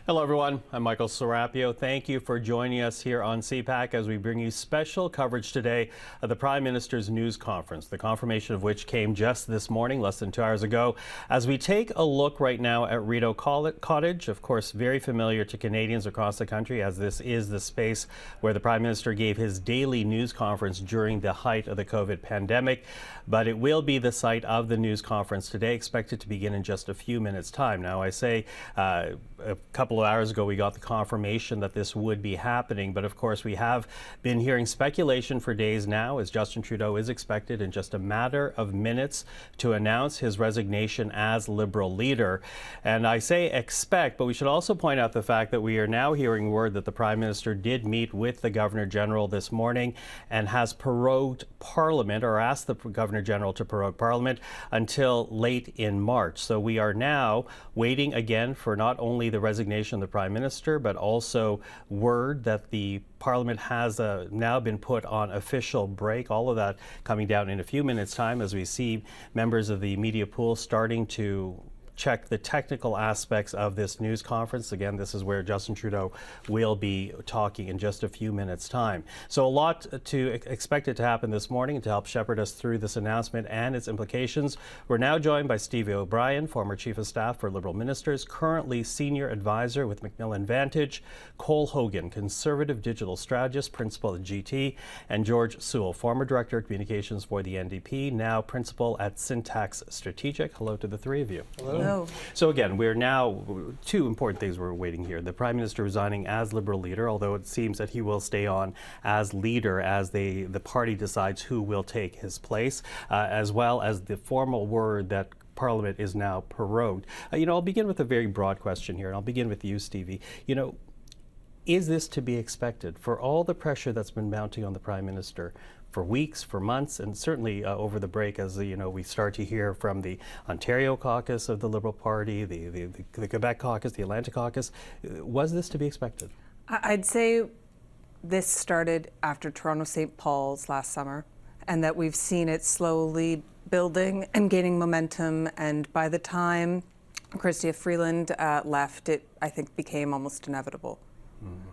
Hello, everyone. I'm Michael Serapio. Thank you for joining us here on CPAC as we bring you special coverage today of the Prime Minister's news conference, the confirmation of which came just this morning, less than 2 hours ago. As we take a look right now at Rideau Cottage, of course, very familiar to Canadians across the country, as this is the space where the Prime Minister gave his daily news conference during the height of the COVID pandemic. But it will be the site of the news conference today, expected to begin in just a few minutes' time. Now, I say a couple of hours ago we got the confirmation that this would be happening, but of course we have been hearing speculation for days now as Justin Trudeau is expected in just a matter of minutes to announce his resignation as Liberal leader. And I say expect, but we should also point out the fact that we are now hearing word that the Prime Minister did meet with the Governor General this morning and has prorogued Parliament, or asked the Governor General to prorogue Parliament until late in March. So we are now waiting again for not only the resignation of the Prime Minister, but also word that the Parliament has now been put on official break. All of that coming down in a few minutes' time as we see members of the media pool starting to check the technical aspects of this news conference. Again, this is where Justin Trudeau will be talking in just a few minutes' time. So a lot expected to happen this morning. And to help shepherd us through this announcement and its implications, we're now joined by Stevie O'Brien, former Chief of Staff for Liberal Ministers, currently Senior Advisor with Macmillan Vantage, Cole Hogan, Conservative Digital Strategist, Principal at GT, and George Sewell, former Director of Communications for the NDP, now Principal at Syntax Strategic. Hello to the three of you. Hello. So again, we're now, two important things we're waiting here. The Prime Minister resigning as Liberal leader, although it seems that he will stay on as leader as the party decides who will take his place, as well as the formal word that Parliament is now prorogued. I'll begin with a very broad question here, and I'll begin with you, Stevie. Is this to be expected for all the pressure that's been mounting on the Prime Minister for weeks, for months, and certainly over the break as we start to hear from the Ontario caucus of the Liberal Party, the Quebec caucus, the Atlantic caucus? Was this to be expected? I'd say this started after Toronto St. Paul's last summer, and that we've seen it slowly building and gaining momentum, and by the time Chrystia Freeland left, it, I think, became almost inevitable.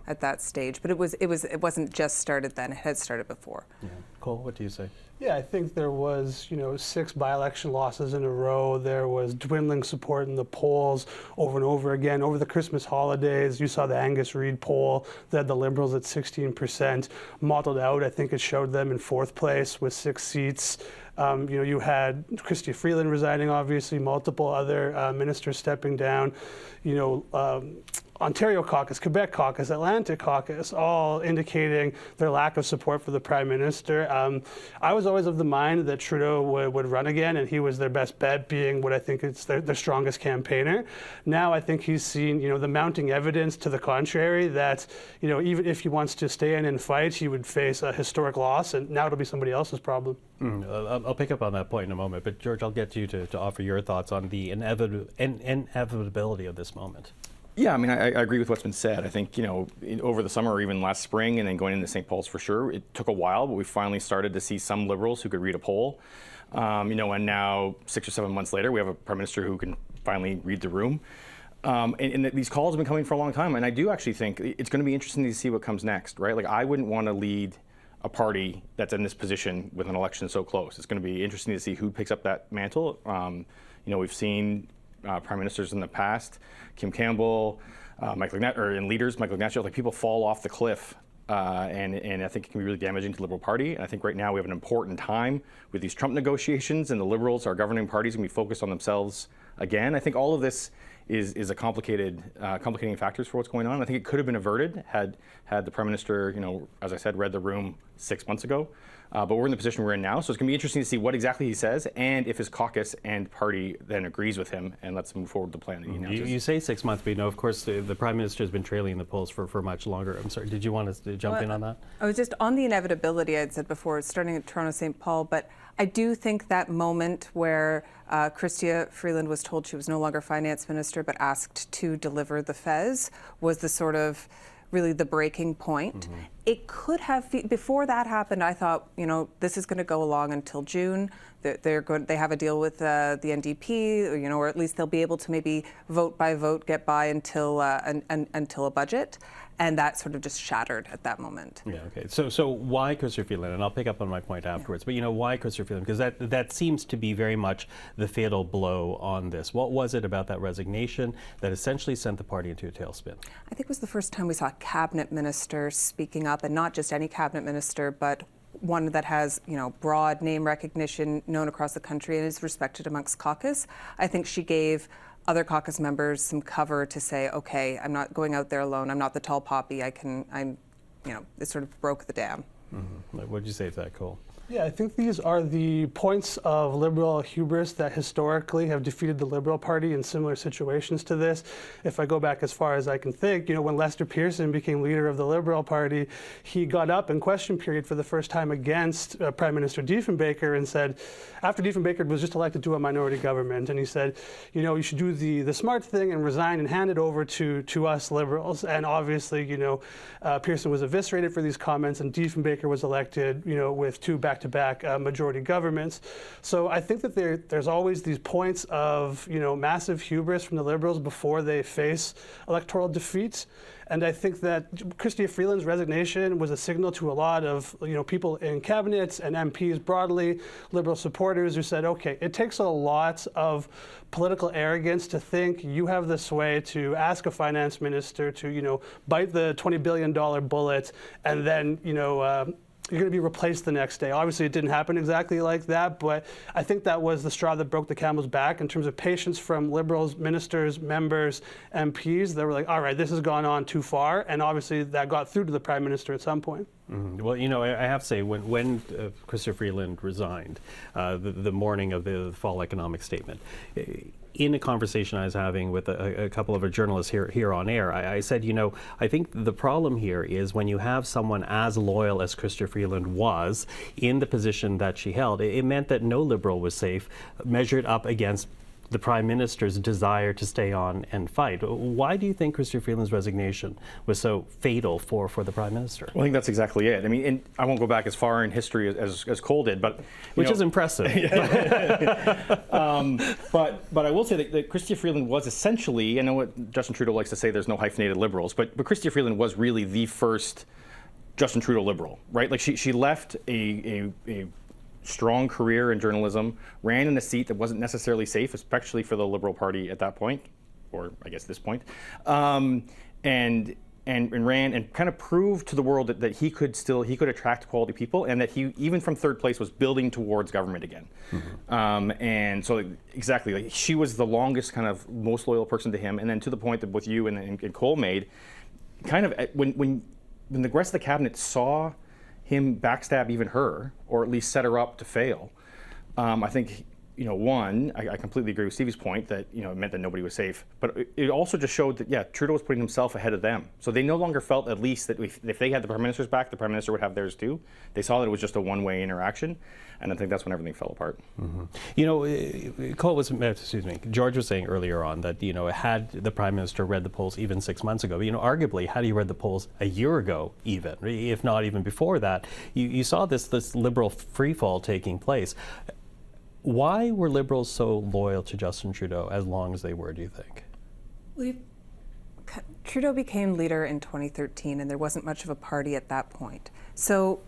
At that stage, but it wasn't just started then; it had started before. Yeah. Cole, what do you say? Yeah, I think there was, 6 by-election losses in a row. There was dwindling support in the polls over and over again. Over the Christmas holidays, you saw the Angus Reid poll that had the Liberals at 16%. Modeled out, I think it showed them in 4th place with 6 seats. You had Chrystia Freeland resigning, obviously, multiple other ministers stepping down. Ontario caucus, Quebec caucus, Atlantic caucus, all indicating their lack of support for the Prime Minister. I was always of the mind that Trudeau would run again, and he was their best bet, being what I think is their strongest campaigner. Now I think he's seen, the mounting evidence to the contrary, that, even if he wants to stay in and fight, he would face a historic loss, and now it'll be somebody else's problem. I'll pick up on that point in a moment, but George, I'll get you to offer your thoughts on the inevitability of this moment. Yeah, I mean, I agree with what's been said. I think, over the summer or even last spring and then going into St. Paul's for sure, it took a while, but we finally started to see some Liberals who could read a poll. And now 6 or 7 months later, we have a Prime Minister who can finally read the room. And these calls have been coming for a long time. And I do actually think it's going to be interesting to see what comes next, right? Like, I wouldn't want to lead a party that's in this position with an election so close. It's going to be interesting to see who picks up that mantle. We've seen Prime Ministers in the past, Kim Campbell, and leaders, Michael Ignatieff, like, people fall off the cliff, and I think it can be really damaging to the Liberal Party. And I think right now we have an important time with these Trump negotiations, and the Liberals, our governing parties, going to be focused on themselves again. I think all of this is a complicating factors for what's going on. I think it could have been averted had the Prime Minister, as I said, read the room 6 months ago. But we're in the position we're in now, so it's going to be interesting to see what exactly he says and if his caucus and party then agrees with him and lets him move forward with the plan that he announces. You say 6 months, but of course, the Prime Minister has been trailing in the polls for much longer. I'm sorry, did you want to jump in on that? I was just on the inevitability, I'd said before, starting at Toronto St. Paul, but I do think that moment where Chrystia Freeland was told she was no longer finance minister but asked to deliver the Fez was the sort of really the breaking point. It could have, before that happened, I thought, this is going to go along until June. they have a deal with the NDP, or at least they'll be able to maybe vote by vote get by until until a budget. And that sort of just shattered at that moment. Yeah. Okay. So why Chrystia Freeland? And I'll pick up on my point afterwards. But why Chrystia Freeland? Because that seems to be very much the fatal blow on this. What was it about that resignation that essentially sent the party into a tailspin? I think it was the first time we saw a cabinet minister speaking up, and not just any cabinet minister, but one that has, broad name recognition, known across the country, and is respected amongst caucus. I think she gave other caucus members some cover to say, okay, I'm not going out there alone. I'm not the tall poppy. It sort of broke the dam. Mm-hmm. What did you say to that, Cole? Yeah, I think these are the points of Liberal hubris that historically have defeated the Liberal Party in similar situations to this. If I go back as far as I can think, when Lester Pearson became leader of the Liberal Party, he got up in question period for the first time against Prime Minister Diefenbaker and said, after Diefenbaker was just elected to a minority government, and he said, you should do the smart thing and resign and hand it over to us Liberals. And obviously, Pearson was eviscerated for these comments, and Diefenbaker was elected, with two back-to-back majority governments. So I think that there's always these points of massive hubris from the Liberals before they face electoral defeats. And I think that Chrystia Freeland's resignation was a signal to a lot of people in cabinets and MPs broadly, Liberal supporters who said, okay, it takes a lot of political arrogance to think you have the sway to ask a finance minister to bite the $20 billion bullet and then you're going to be replaced the next day. Obviously, it didn't happen exactly like that, but I think that was the straw that broke the camel's back in terms of patience from Liberals, ministers, members, MPs. They were like, all right, this has gone on too far, and obviously that got through to the Prime Minister at some point. Mm-hmm. Well, I have to say, when Chrystia Freeland resigned, the morning of the fall economic statement, in a conversation I was having with a couple of our journalists here on air, I said, I think the problem here is when you have someone as loyal as Chrystia Freeland was in the position that she held, it meant that no Liberal was safe, measured up against the Prime Minister's desire to stay on and fight. Why do you think Chrystia Freeland's resignation was so fatal for the Prime Minister? Well, I think that's exactly it. I mean, and I won't go back as far in history as Cole did, but which is impressive. But I will say that Chrystia Freeland was essentially, I know what Justin Trudeau likes to say, there's no hyphenated Liberals, but Chrystia Freeland was really the first Justin Trudeau Liberal, right? Like she left a strong career in journalism, ran in a seat that wasn't necessarily safe, especially for the Liberal Party at that point, or I guess this point, and ran and kind of proved to the world that he could attract quality people, and that he, even from third place, was building towards government again. Mm-hmm. And so exactly, like she was the longest, kind of most loyal person to him, and then to the point that both you and Cole made, kind of when the rest of the cabinet saw him backstab even her, or at least set her up to fail. I think, I completely agree with Stevie's point that, it meant that nobody was safe. But it also just showed that, Trudeau was putting himself ahead of them. So they no longer felt, at least, that if they had the Prime Minister's back, the Prime Minister would have theirs too. They saw that it was just a one-way interaction. And I think that's when everything fell apart. Mm-hmm. George was saying earlier on that, had the Prime Minister read the polls even 6 months ago, arguably, had he read the polls a year ago even, if not even before that, you saw this Liberal freefall taking place. Why were Liberals so loyal to Justin Trudeau as long as they were, do you think? Trudeau became leader in 2013, and there wasn't much of a party at that point. So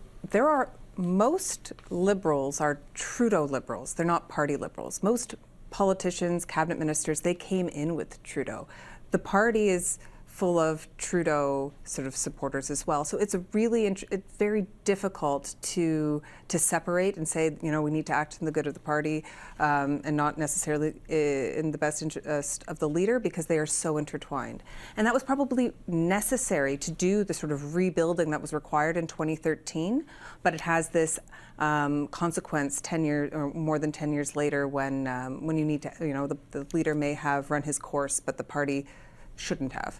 most Liberals are Trudeau Liberals. They're not party Liberals. Most politicians, cabinet ministers, they came in with Trudeau. The party is full of Trudeau sort of supporters as well. So it's it's very difficult to separate and say, we need to act in the good of the party and not necessarily in the best interest of the leader, because they are so intertwined. And that was probably necessary to do the sort of rebuilding that was required in 2013, but it has this consequence 10 years or more than 10 years later when you need to, the leader may have run his course, but the party shouldn't have.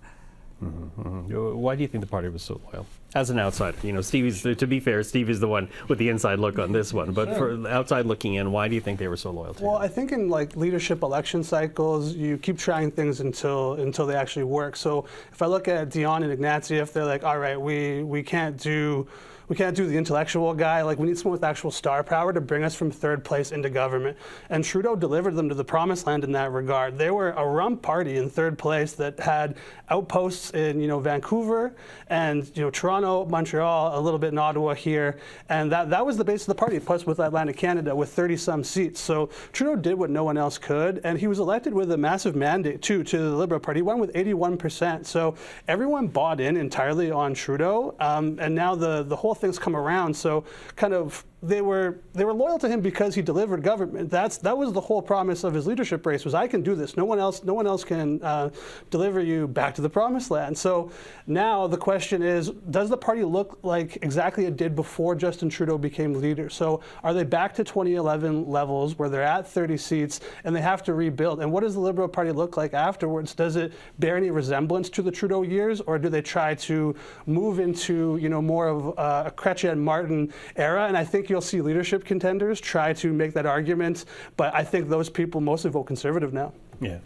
Mm-hmm, mm-hmm. Why do you think the party was so loyal? As an outsider, to be fair, Steve is the one with the inside look on this one, but for outside looking in, why do you think they were so loyal to him? Well, I think in leadership election cycles, you keep trying things until they actually work. So if I look at Dion and Ignatieff, they're like, all right, we can't do We can't do the intellectual guy. Like, we need someone with actual star power to bring us from third place into government. And Trudeau delivered them to the promised land in that regard. They were a rump party in third place that had outposts in, Vancouver and, Toronto, Montreal, a little bit in Ottawa here. And that was the base of the party, plus with Atlantic Canada with 30-some seats. So Trudeau did what no one else could, and he was elected with a massive mandate, too, to the Liberal Party. He won with 81%. So everyone bought in entirely on Trudeau, and now the whole thing's come around. So kind of they were loyal to him because he delivered government. That was the whole promise of his leadership race, was I can do this. No one else can deliver you back to the promised land. So now the question is, does the party look like exactly it did before Justin Trudeau became leader? So are they back to 2011 levels where they're at 30 seats and they have to rebuild? And what does the Liberal Party look like afterwards? Does it bear any resemblance to the Trudeau years, or do they try to move into more of a Chrétien Martin era? And I think you'll see leadership contenders try to make that argument, but I think those people mostly vote Conservative now. Yeah.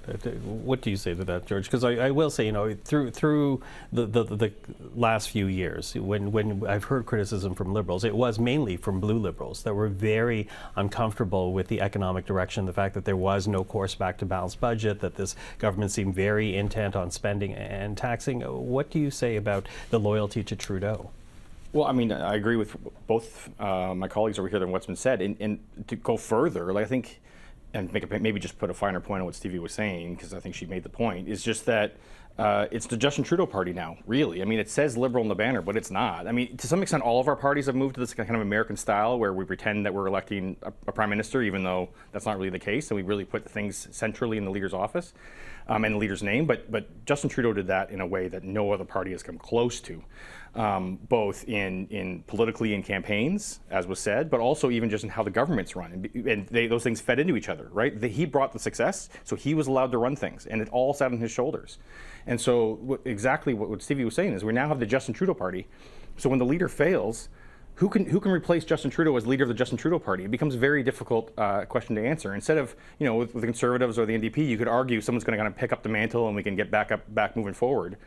What do you say to that, George? Because I will say, through the last few years, when I've heard criticism from Liberals, it was mainly from Blue Liberals that were very uncomfortable with the economic direction, the fact that there was no course back to balanced budget, that this government seemed very intent on spending and taxing. What do you say about the loyalty to Trudeau? Well, I mean, I agree with both my colleagues over here than what's been said. And to go further, I think, and maybe just put a finer point on what Stevie was saying, because I think she made the point, is just that it's the Justin Trudeau party now, really. I mean, it says Liberal in the banner, but it's not. I mean, to some extent, all of our parties have moved to this kind of American style where we pretend that we're electing a prime minister, even though that's not really the case, and we really put things centrally in the leader's office and the leader's name. But Justin Trudeau did that in a way that no other party has come close to. Both in politically in campaigns, as was said, but also even just in how the government's run. And those things fed into each other, right? He brought the success, so he was allowed to run things, and it all sat on his shoulders. And so exactly what Stevie was saying is we now have the Justin Trudeau party. So when the leader fails, who can replace Justin Trudeau as leader of the Justin Trudeau party? It becomes a very difficult question to answer. Instead of, with the Conservatives or the NDP, you could argue someone's going to kind of pick up the mantle and we can get back moving forward.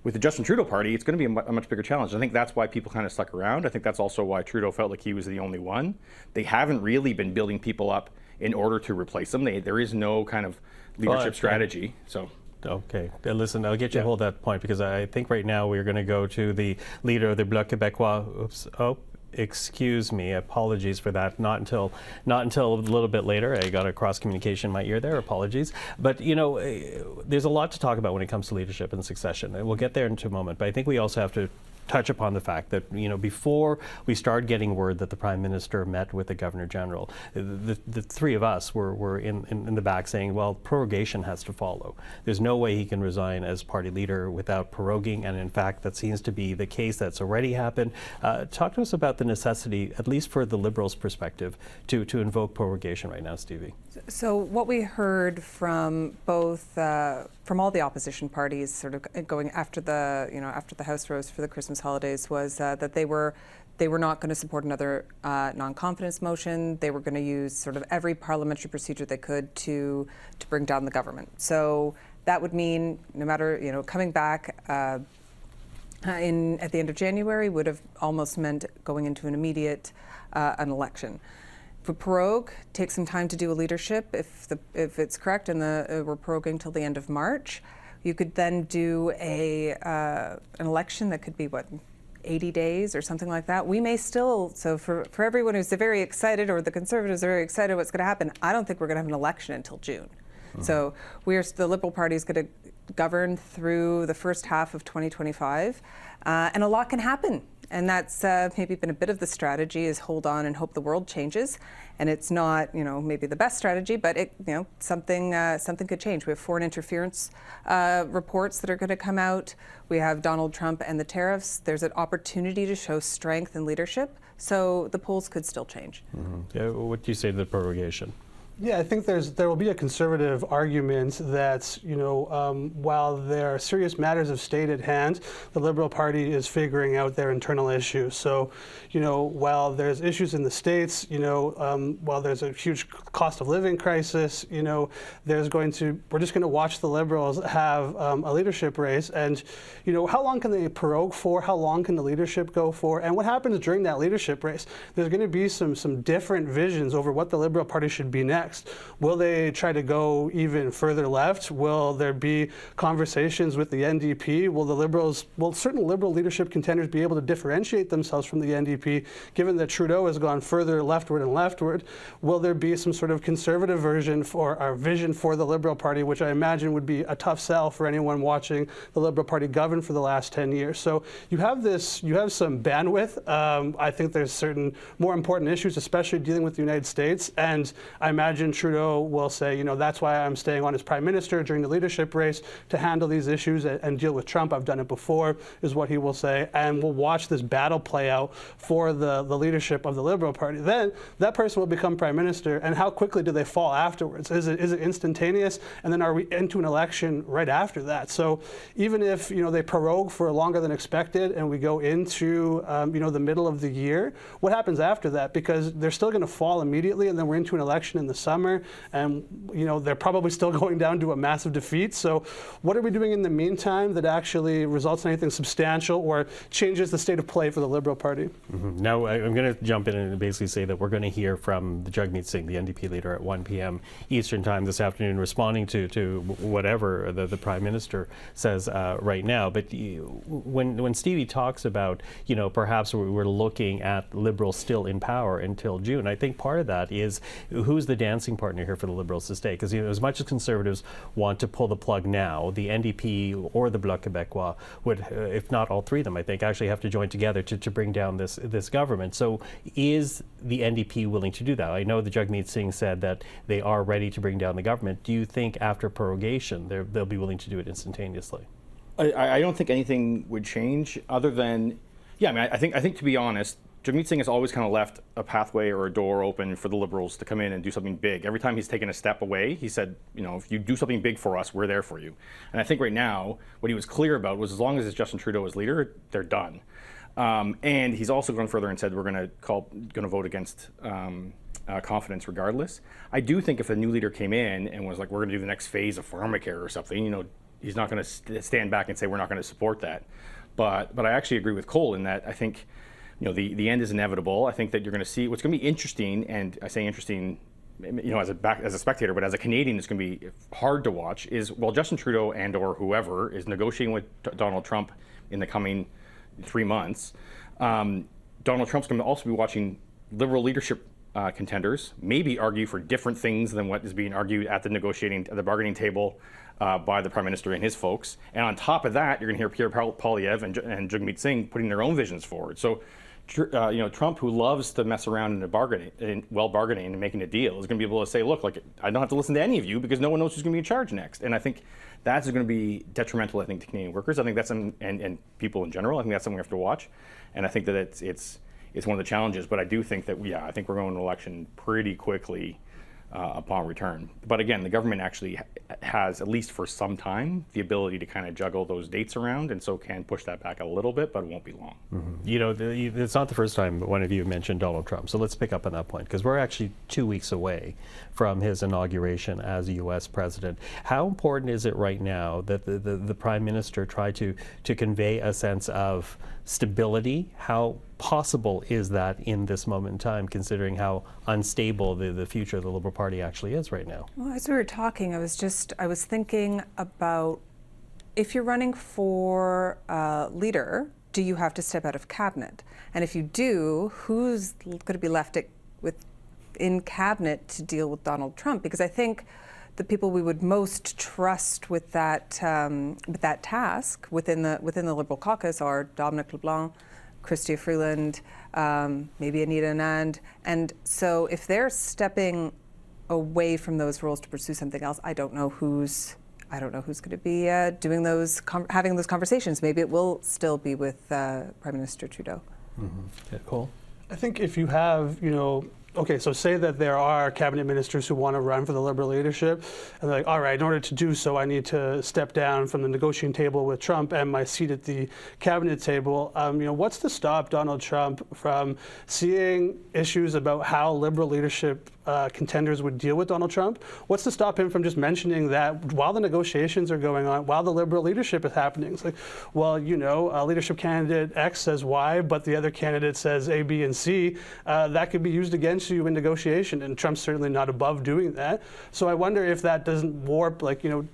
With the Justin Trudeau party, it's going to be a much bigger challenge. I think that's why people kind of stuck around. I think that's also why Trudeau felt like he was the only one. They haven't really been building people up in order to replace them. There is no kind of leadership strategy. So. Okay. Listen, I'll get you to hold that point, because I think right now we're going to go to the leader of the Bloc Québécois. Oops. Oh. Excuse me, apologies for that. Not until a little bit later. I got a cross communication in my ear there. Apologies. But there's a lot to talk about when it comes to leadership and succession, and we'll get there in a moment. But I think we also have to touch upon the fact that before we start getting word that the Prime Minister met with the Governor General, the three of us were in the back saying, well, prorogation has to follow. There's no way he can resign as party leader without proroguing, and in fact that seems to be the case. That's already happened. Talk to us about the necessity, at least for the Liberals' perspective, to invoke prorogation right now, Stevie. So what we heard from both from all the opposition parties, sort of going after the House rose for the Christmas holidays, was that they were not going to support another non-confidence motion. They were going to use sort of every parliamentary procedure they could to bring down the government. So that would mean, no matter coming back at the end of January, would have almost meant going into an immediate an election. For prorogue, take some time to do a leadership. If it's correct, and we're proroguing till the end of March, you could then do an election that could be 80 days or something like that. We may still, so for everyone who's very excited, or the Conservatives are very excited what's going to happen, I don't think we're going to have an election until June. Mm-hmm. So the Liberal Party is going to govern through the first half of 2025, and a lot can happen. And that's maybe been a bit of the strategy, is hold on and hope the world changes. And it's not, maybe the best strategy, but something could change. We have foreign interference reports that are going to come out. We have Donald Trump and the tariffs. There's an opportunity to show strength and leadership. So the polls could still change. Mm-hmm. Yeah, what do you say to the prorogation? Yeah, I think there will be a conservative argument that, while there are serious matters of state at hand, the Liberal Party is figuring out their internal issues. So, while there's issues in the states, while there's a huge cost of living crisis, we're just going to watch the Liberals have a leadership race. And, how long can they prorogue for? How long can the leadership go for? And what happens during that leadership race? There's going to be some different visions over what the Liberal Party should be next. Will they try to go even further left? Will there be conversations with the NDP? Will certain Liberal leadership contenders be able to differentiate themselves from the NDP, given that Trudeau has gone further leftward and leftward? Will there be some sort of conservative vision for the Liberal Party, which I imagine would be a tough sell for anyone watching the Liberal Party govern for the last 10 years? So you have some bandwidth. I think there's certain more important issues, especially dealing with the United States, and I imagine Trudeau will say, that's why I'm staying on as Prime Minister during the leadership race to handle these issues and deal with Trump. I've done it before, is what he will say. And we'll watch this battle play out for the leadership of the Liberal Party. Then that person will become Prime Minister, and how quickly do they fall afterwards? Is it instantaneous? And then are we into an election right after that? So even if, they prorogue for longer than expected and we go into, the middle of the year, what happens after that? Because they're still going to fall immediately, and then we're into an election in the summer, and they're probably still going down to a massive defeat. So what are we doing in the meantime that actually results in anything substantial or changes the state of play for the Liberal Party? Mm-hmm. Now I'm going to jump in and basically say that we're going to hear from the Jagmeet Singh, the NDP leader, at 1 p.m. Eastern time this afternoon, responding to whatever the Prime Minister says right now. But when Stevie talks about, perhaps we're looking at Liberals still in power until June, I think part of that is who's the dancing partner here for the Liberals to stay? Because as much as Conservatives want to pull the plug now, the NDP or the Bloc Québécois would, if not all three of them, I think, actually have to join together to bring down this government. So is the NDP willing to do that? I know the Jagmeet Singh said that they are ready to bring down the government. Do you think after prorogation they'll be willing to do it instantaneously? I don't think anything would change other than, I think to be honest, Jagmeet Singh has always kind of left a pathway or a door open for the Liberals to come in and do something big. Every time he's taken a step away, he said, if you do something big for us, we're there for you. And I think right now, what he was clear about was as long as it's Justin Trudeau as leader, they're done. And he's also gone further and said we're going to vote against confidence regardless. I do think if a new leader came in and was like, we're going to do the next phase of pharmacare or something, he's not going to stand back and say we're not going to support that. But I actually agree with Cole in that I think the end is inevitable. I think that you're going to see what's going to be interesting, and I say interesting, as a spectator, but as a Canadian, it's going to be hard to watch. Is while Justin Trudeau and/or whoever is negotiating with Donald Trump in the coming 3 months, Donald Trump's going to also be watching Liberal leadership contenders maybe argue for different things than what is being argued at the bargaining table by the Prime Minister and his folks. And on top of that, you're going to hear Pierre Poilievre and Jagmeet Singh putting their own visions forward. So Trump, who loves to mess around in bargaining and making a deal, is going to be able to say, look, I don't have to listen to any of you because no one knows who's going to be in charge next. And I think that's going to be detrimental, to Canadian workers. I think that's, and people in general, I think that's something we have to watch. And I think that it's one of the challenges. But I do think that, I think we're going to election pretty quickly upon return. But again, the government actually has, at least for some time, the ability to kind of juggle those dates around, and so can push that back a little bit, but it won't be long. Mm-hmm. It's not the first time one of you mentioned Donald Trump, so let's pick up on that point, because we're actually 2 weeks away from his inauguration as a U.S. president. How important is it right now that the Prime Minister try to convey a sense of stability? How possible is that in this moment in time, considering how unstable the future of the Liberal Party actually is right now? Well, as we were talking, I was thinking about, if you're running for leader, do you have to step out of cabinet? And if you do, who's going to be left in cabinet to deal with Donald Trump? Because I think the people we would most trust with that task within the Liberal caucus are Dominic LeBlanc, Chrystia Freeland, maybe Anita Anand. And so if they're stepping away from those roles to pursue something else, I don't know who's going to be having those conversations. Maybe it will still be with Prime Minister Trudeau. Mm-hmm. Yeah, Cole? I think if you have, okay, so say that there are cabinet ministers who want to run for the Liberal leadership, and they're like, all right, in order to do so, I need to step down from the negotiating table with Trump and my seat at the cabinet table. What's to stop Donald Trump from seeing issues about how Liberal leadership contenders would deal with Donald Trump? What's to stop him from just mentioning that while the negotiations are going on, while the Liberal leadership is happening? It's like, well, leadership candidate X says Y, but the other candidate says A, B, and C. That could be used against you in negotiation, and Trump's certainly not above doing that. So I wonder if that doesn't warp,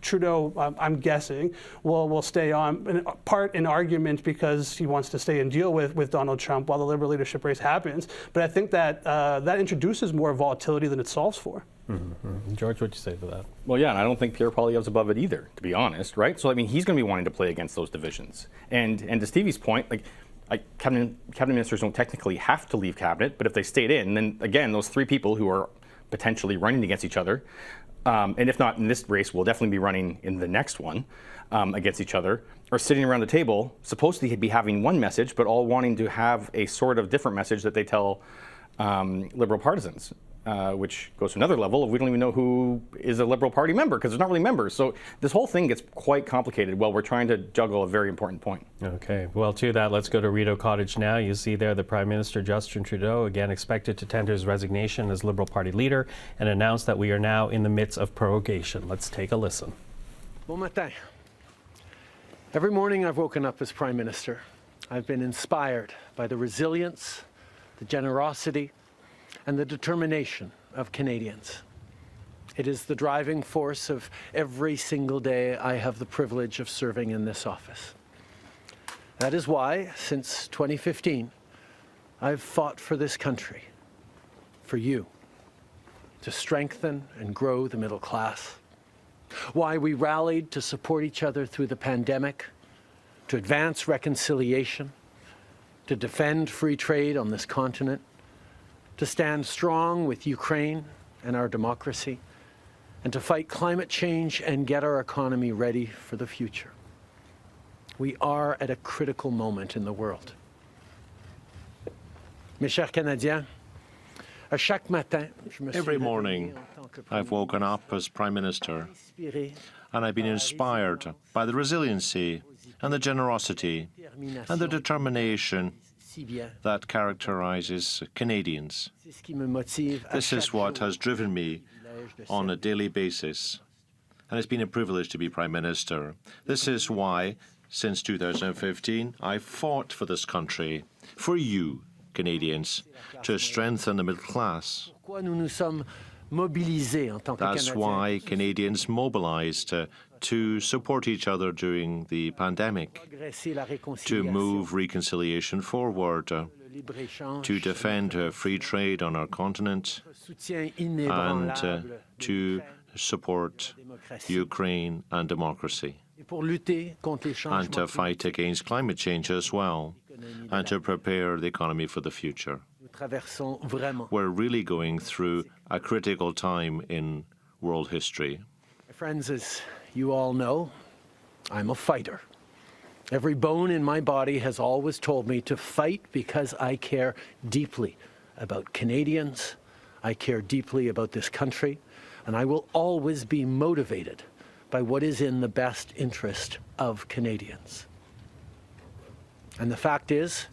Trudeau, I'm guessing, will stay on, in part in argument because he wants to stay and deal with Donald Trump while the Liberal leadership race happens. But I think that that introduces more volatility than it solves for. Mm-hmm. George, what'd you say to that? Well, yeah, and I don't think Pierre Poilievre's above it either, to be honest, right? So, he's going to be wanting to play against those divisions. And to Stevie's point, cabinet ministers don't technically have to leave cabinet, but if they stayed in, then again, those three people who are potentially running against each other, and if not in this race, will definitely be running in the next one against each other, are sitting around the table, supposed to be having one message, but all wanting to have a sort of different message that they tell Liberal partisans. Which goes to another level of we don't even know who is a Liberal Party member because there's not really members. So this whole thing gets quite complicated while we're trying to juggle a very important point. Okay, well, to that, let's go to Rideau Cottage now. You see there the Prime Minister Justin Trudeau again expected to tender his resignation as Liberal Party leader and announced that we are now in the midst of prorogation. Let's take a listen. Bon matin. Every morning I've woken up as Prime Minister. I've been inspired by the resilience, the generosity, and the determination of Canadians. It is the driving force of every single day I have the privilege of serving in this office. That is why, since 2015, I've fought for this country, for you, to strengthen and grow the middle class. Why we rallied to support each other through the pandemic, to advance reconciliation, to defend free trade on this continent, to stand strong with Ukraine and our democracy, and to fight climate change and get our economy ready for the future. We are at a critical moment in the world. Mes chers Canadiens, à chaque matin, je me suis Every morning, réveillé en tant que I've woken up as Prime Minister, inspiré and I've been inspired by the resiliency and the generosity and the determination si bien. that characterizes Canadians. C'est ce qui me motive à This is chaque what jour has driven me on a daily basis, and it's been a privilege to be Prime Minister. This is why, since 2015, I've fought for this country, for you, Canadians, to strengthen the middle class. Pourquoi nous nous sommes mobilisés en tant que That's Canadiens why Canadians mobilized to support each other during the pandemic, progresser la to réconciliation, move reconciliation forward, le libre-échange, to defend free trade on our continent, soutien and inébranlable to support Ukraine and democracy, et pour lutter contre les and to changements fight against climate change as well, and to prepare the economy for the future. nous traversons vraiment. We're really going through a critical time in world history. My friends, as you all know, I'm a fighter. Every bone in my body has always told me to fight because I care deeply about Canadians, I care deeply about this country, and I will always be motivated by what is in the best interest of Canadians. And the fact is,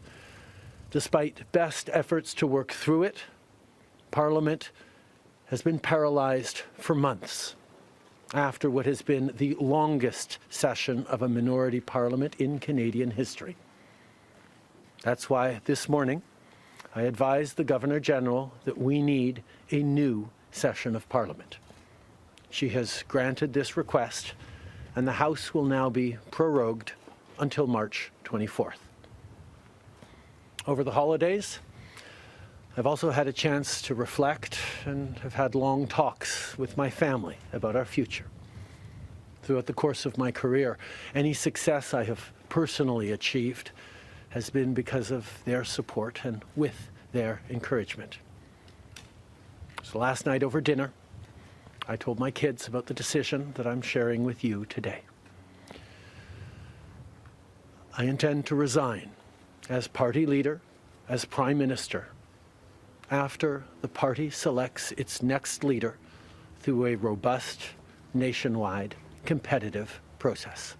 despite best efforts to work through it, Parliament has been paralyzed for months after what has been the longest session of a minority parliament in Canadian history. That's why this morning I advised the Governor-General that we need a new session of Parliament. She has granted this request, and the House will now be prorogued until March 24th. Over the holidays, I've also had a chance to reflect and have had long talks with my family about our future. Throughout the course of my career, any success I have personally achieved has been because of their support and with their encouragement. So last night over dinner, I told my kids about the decision that I'm sharing with you today. I intend to resign as party leader, as Prime Minister, after the party selects its next leader through a robust, nationwide, competitive process.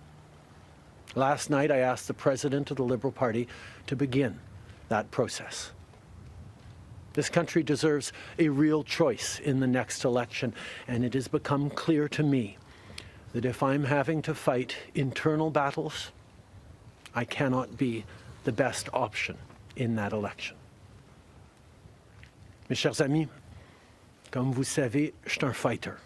Last night, I asked the president of the Liberal Party to begin that process. This country deserves a real choice in the next election, and it has become clear to me that if I'm having to fight internal battles, I cannot be the best option in that election. Mes chers amis, comme vous savez, je suis un fighter.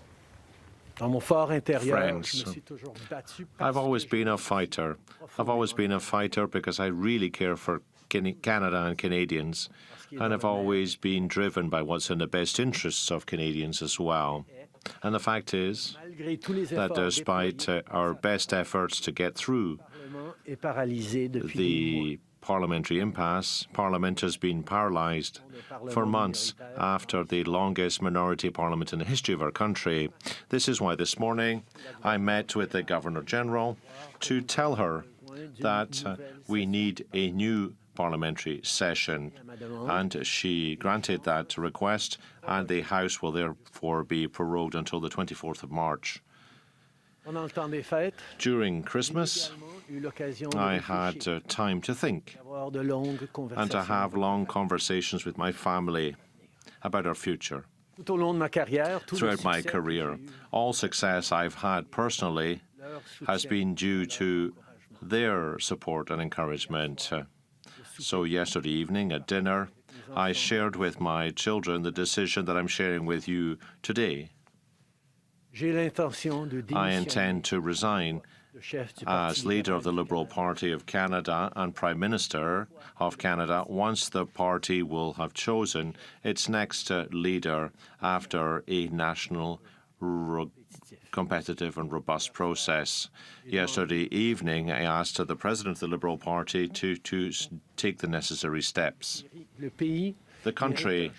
Dans mon fort intérieur, Friends, je me suis toujours battu. I've always been a fighter. I've always been a fighter because I really care for Canada and Canadians, and I've always been driven by what's in the best interests of Canadians as well. And the fact is that despite our best efforts to get through the parliamentary impasse, Parliament has been paralysed for months after the longest minority parliament in the history of our country. This is why this morning I met with the Governor-General to tell her that we need a new parliamentary session, and she granted that request, and the House will therefore be prorogued until the 24th of March. During Christmas, I had time to think and to have long conversations with my family about our future. Throughout my career, all success I've had personally has been due to their support and encouragement. So yesterday evening at dinner, I shared with my children the decision that I'm sharing with you today. I intend to resign as leader of the Liberal Party of Canada and Prime Minister of Canada once the party will have chosen its next leader after a national competitive and robust process. Yesterday evening, I asked the President of the Liberal Party to take the necessary steps. The country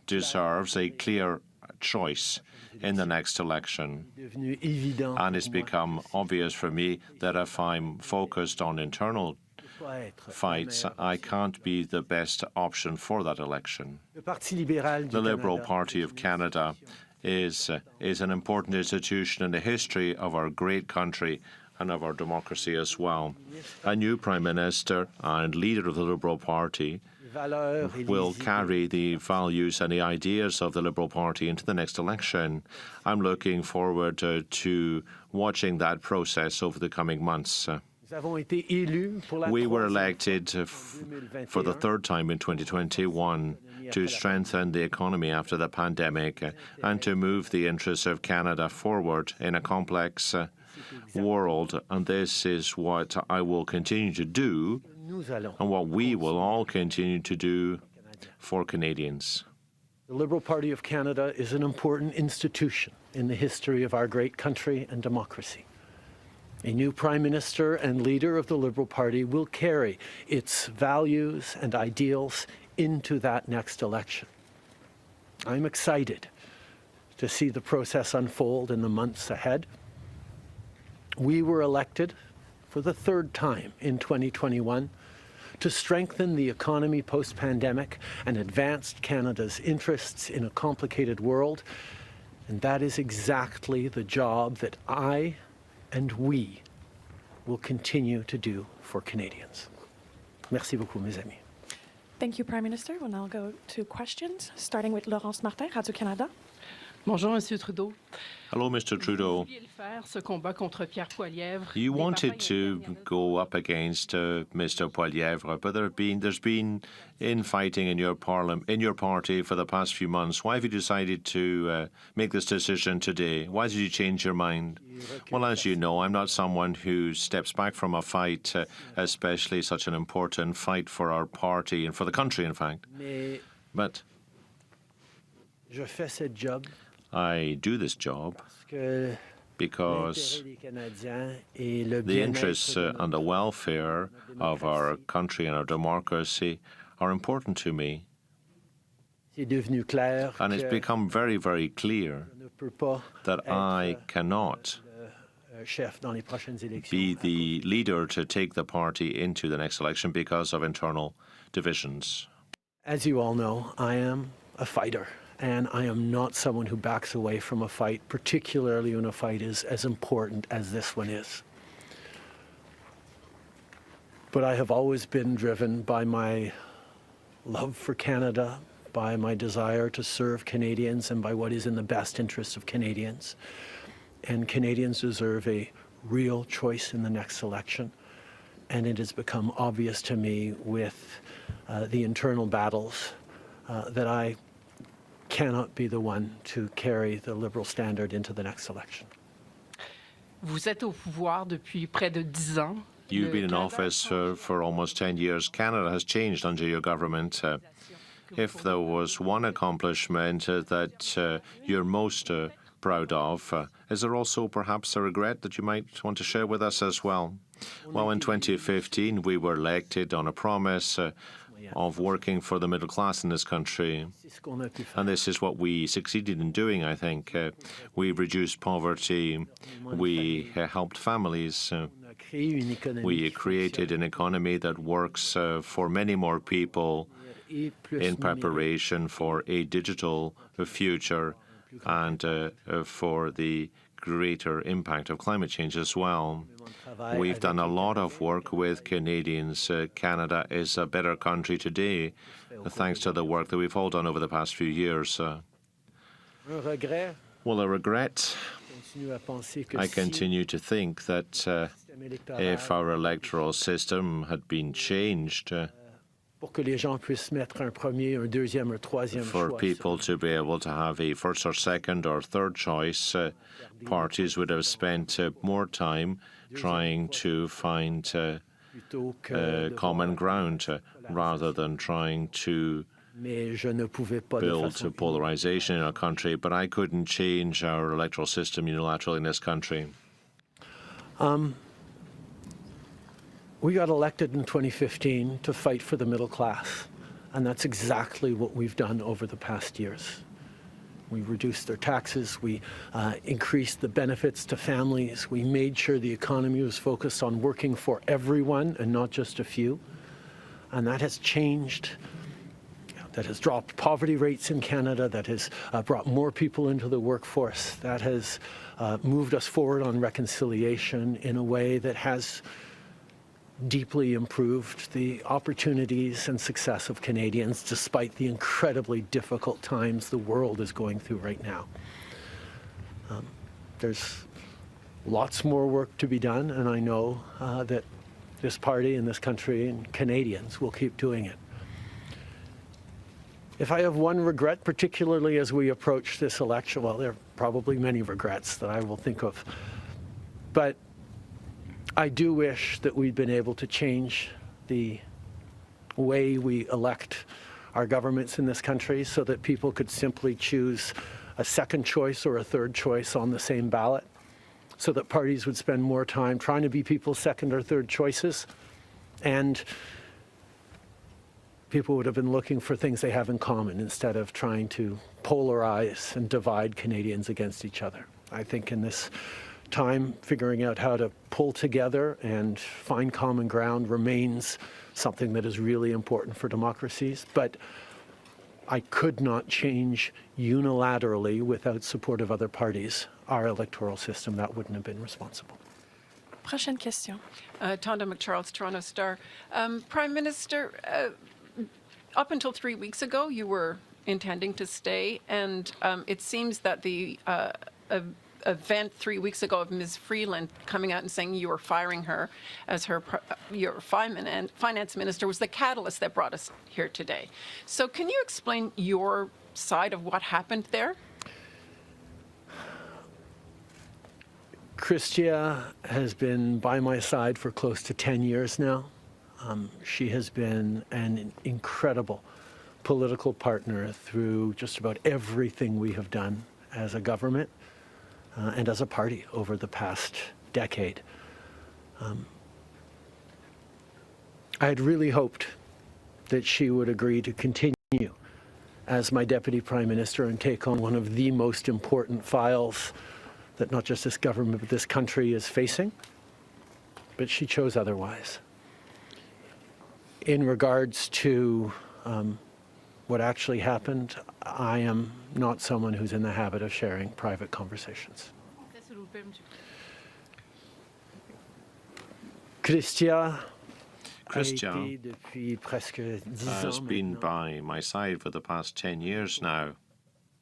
deserves a clear choice in the next election, and it's become obvious for me that if I'm focused on internal fights, I can't be the best option for that election. The Liberal Party of Canada is an important institution in the history of our great country and of our democracy as well. A new Prime Minister and leader of the Liberal Party will carry the values and the ideas of the Liberal Party into the next election. I'm looking forward to watching that process over the coming months. We were elected for the third time in 2021 to strengthen the economy after the pandemic and to move the interests of Canada forward in a complex world. And this is what I will continue to do and what we will all continue to do for Canadians. The Liberal Party of Canada is an important institution in the history of our great country and democracy. A new Prime Minister and leader of the Liberal Party will carry its values and ideals into that next election. I'm excited to see the process unfold in the months ahead. We were elected for the third time in 2021 to strengthen the economy post-pandemic and advance Canada's interests in a complicated world. And that is exactly the job that I and we will continue to do for Canadians. Merci beaucoup, mes amis. Thank you, Prime Minister. We'll now go to questions, starting with Laurence Martin, Radio-Canada. Bonjour, Monsieur Trudeau. Hello, Mr. Trudeau. You wanted to go up against Mr. Poilievre, but there's been infighting in your party for the past few months. Why have you decided to make this decision today? Why did you change your mind? Well, as you know, I'm not someone who steps back from a fight, especially such an important fight for our party and for the country, in fact. But Je fais cette job I do this job because the interests and the welfare of our country and our democracy are important to me. And it's become very, very clear that I cannot be the leader to take the party into the next election because of internal divisions. As you all know, I am a fighter, and I am not someone who backs away from a fight, particularly when a fight is as important as this one is. But I have always been driven by my love for Canada, by my desire to serve Canadians, and by what is in the best interest of Canadians. And Canadians deserve a real choice in the next election. And it has become obvious to me with the internal battles that I cannot be the one to carry the Liberal standard into the next election. Vous êtes au pouvoir depuis près de 10 ans. You've been in office for almost 10 years. Canada has changed under your government. If there was one accomplishment that you're most proud of, is there also perhaps a regret that you might want to share with us as well? Well, in 2015, we were elected on a promise of working for the middle class in this country. And this is what we succeeded in doing, I think. We reduced poverty. We helped families. We created an economy that works for many more people in preparation for a digital future and for the greater impact of climate change as well. We've done a lot of work with Canadians. Canada is a better country today, thanks to the work that we've all done over the past few years. Well, a regret, I continue to think that if our electoral system had been changed, for people to be able to have a first or second or third choice, parties would have spent more time trying to find common ground rather than trying to build polarization in our country. But I couldn't change our electoral system unilaterally in this country. We got elected in 2015 to fight for the middle class, and that's exactly what we've done over the past years. We reduced their taxes, we increased the benefits to families, we made sure the economy was focused on working for everyone and not just a few, and that has changed. That has dropped poverty rates in Canada, that has brought more people into the workforce, that has moved us forward on reconciliation in a way that has deeply improved the opportunities and success of Canadians despite the incredibly difficult times the world is going through right now. There's lots more work to be done, and I know that this party and this country and Canadians will keep doing it. If I have one regret, particularly as we approach this election, well, there are probably many regrets that I will think of, but I do wish that we'd been able to change the way we elect our governments in this country so that people could simply choose a second choice or a third choice on the same ballot, so that parties would spend more time trying to be people's second or third choices, and people would have been looking for things they have in common instead of trying to polarize and divide Canadians against each other. I think in this time, figuring out how to pull together and find common ground remains something that is really important for democracies. But I could not change unilaterally, without support of other parties, our electoral system. That wouldn't have been responsible. Prochaine question. Tonda McCharles, Toronto Star. Prime Minister, up until 3 weeks ago, you were intending to stay, and it seems that the event 3 weeks ago of Ms. Freeland coming out and saying you were firing her as your finance minister was the catalyst that brought us here today. So can you explain your side of what happened there? Chrystia has been by my side for close to 10 years now. She has been an incredible political partner through just about everything we have done as a government and as a party over the past decade. I had really hoped that she would agree to continue as my Deputy Prime Minister and take on one of the most important files that not just this government but this country is facing, but she chose otherwise. In regards to what actually happened, I am not someone who's in the habit of sharing private conversations. Christian has been by my side for the past 10 years now.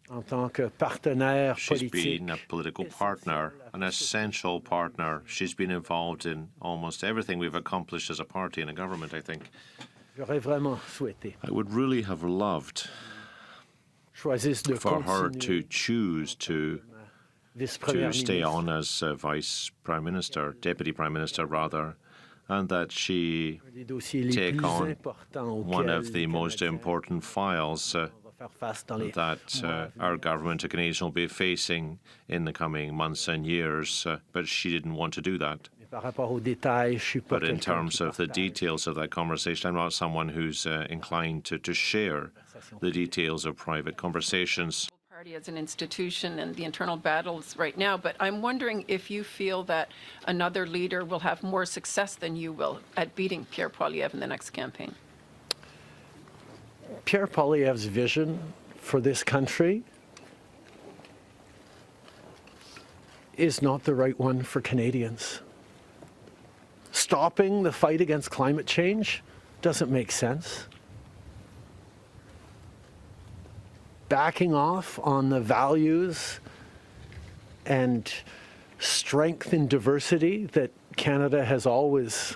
En tant que partenaire She's politique, been a political partner, an essential partner. She's been involved in almost everything we've accomplished as a party and a government, I think. j'aurais vraiment souhaité I would really have loved choisisse de for her continuer to choose to vice-première stay ministre. on as Vice Prime Minister, Deputy Prime Minister rather, and that she Des dossiers les take plus on importants one auxquels of the les most Canadiens important files vont faire face dans les that mois à our venir. government, the Canadians, will be facing in the coming months and years, but she didn't want to do that. Mais par rapport aux détails, je suis pas But in quelqu'un terms qui of the partage. details of that conversation, I'm not someone who's inclined to share the details of private conversations. Party as an institution and the internal battles right now, but I'm wondering if you feel that another leader will have more success than you will at beating Pierre Poilievre in the next campaign. Pierre Poilievre's vision for this country is not the right one for Canadians. Stopping the fight against climate change doesn't make sense. Backing off on the values and strength in diversity that Canada has always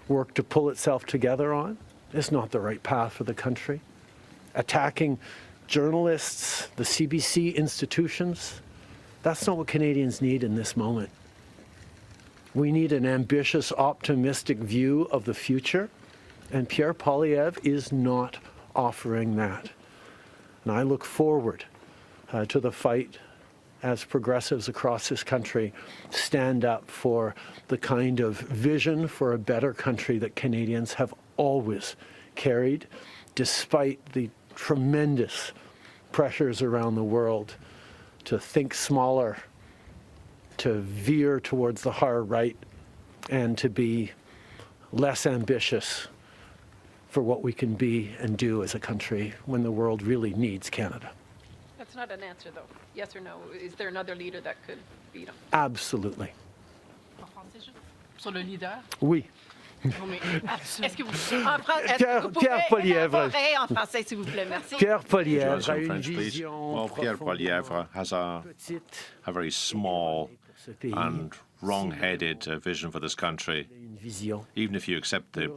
worked to pull itself together on is not the right path for the country. Attacking journalists, the CBC institutions, that's not what Canadians need in this moment. We need an ambitious, optimistic view of the future, and Pierre Poilievre is not offering that. And I look forward to the fight as progressives across this country stand up for the kind of vision for a better country that Canadians have always carried, despite the tremendous pressures around the world to think smaller, to veer towards the hard right, and to be less ambitious for what we can be and do as a country when the world really needs Canada. That's not an answer, though. Yes or no? Is there another leader that could beat him? Absolutely. Sur le leader. Oui. Est-ce que vous, Pierre Poilievre. en français, s'il vous plaît, merci. Pierre Poilievre Join us a in une French, please. vision Well, Pierre Poilievre has a very small and wrong-headed vision for this country. une vision. Even if you accept the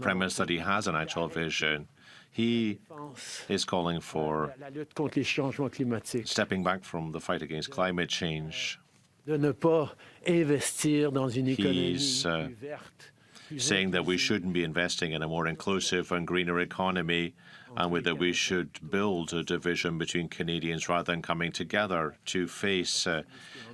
premise that he has an actual vision, he is calling for La lutte contre les changements climatiques. stepping back from the fight against climate change, De ne pas investir dans une économie He's, plus verte. saying that we shouldn't be investing in a more inclusive and greener economy, and that we should build a division between Canadians rather than coming together to face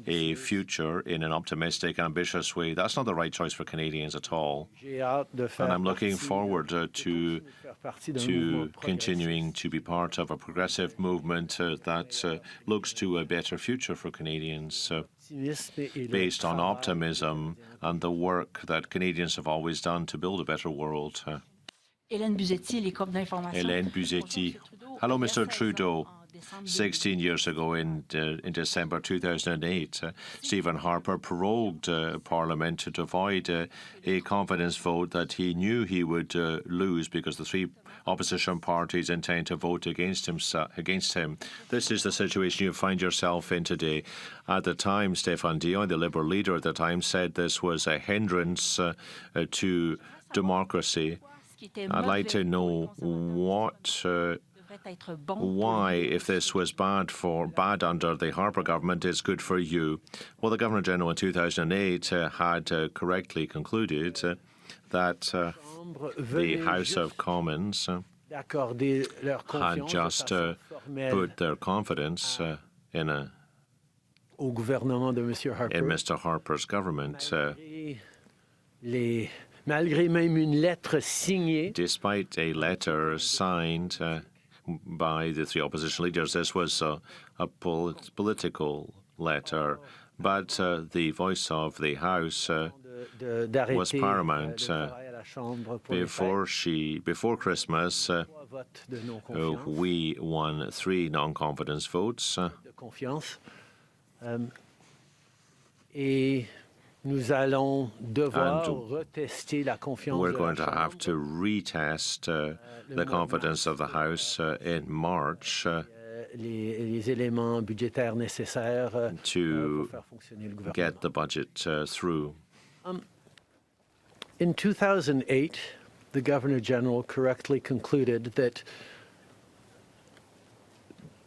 a future in an optimistic, ambitious way. That's not the right choice for Canadians at all. J'ai hâte de faire And I'm looking partie- forward to faire partie d'un mouvement continuing to be part of a progressive movement that looks to a better future for Canadians, optimisme et le based on travail. optimism and the work that Canadians have always done to build a better world. Hélène Buzetti, les groupes d'information. Hélène Buzetti. Hello, Mr. Trudeau. 16 years ago in December 2008, Stephen Harper prorogued Parliament to avoid a confidence vote that he knew he would lose because the three opposition parties intend to vote against him. This is the situation you find yourself in today. At the time, Stéphane Dion, the Liberal leader at the time, said this was a hindrance to democracy. I'd like to know why, if this was bad under the Harper government, is good for you. Well, the Governor General in 2008 had correctly concluded that the House of Commons d'accorder leur had confiance just de façon formelle put their confidence in au gouvernement de M. Harper. Mr. Harper's government. Malgré même une lettre signée, Despite a letter signed by the three opposition leaders, this was a political letter, but the voice of the House was paramount. Before Christmas, we won 3 non-confidence votes. Et nous allons devoir retester la confiance We're de going la to have to retest the confidence of the House in March les éléments budgétaires nécessaires to pour faire fonctionner le gouvernement. get the budget through. In 2008, the Governor General correctly concluded that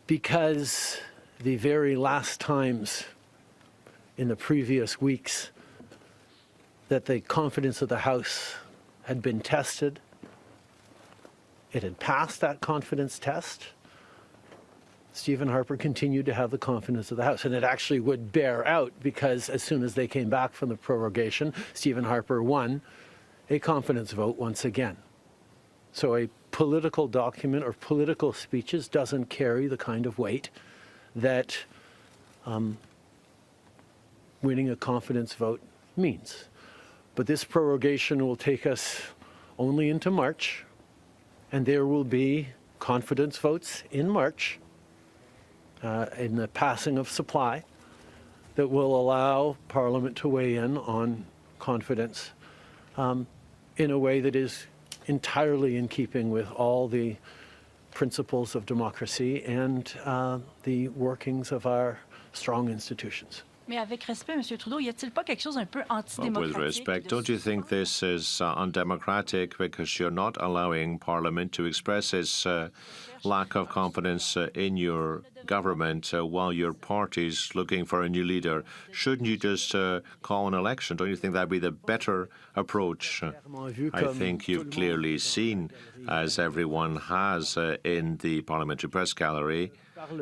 because the very last times in the previous weeks that the confidence of the House had been tested, it had passed that confidence test, Stephen Harper continued to have the confidence of the House. And it actually would bear out because as soon as they came back from the prorogation, Stephen Harper won a confidence vote once again. So a political document or political speeches doesn't carry the kind of weight that winning a confidence vote means. But this prorogation will take us only into March, and there will be confidence votes in March in the passing of supply that will allow Parliament to weigh in on confidence in a way that is entirely in keeping with all the principles of democracy and the workings of our strong institutions. Mais avec respect, M. Trudeau, y a-t-il pas quelque chose un peu But antidémocratique? with respect, don't you think this is undemocratic because you're not allowing Parliament to express its lack of confidence in your government while your party's looking for a new leader? Shouldn't you just call an election? Don't you think that'd be the better approach? I think you've clearly seen, as everyone has in the parliamentary press gallery,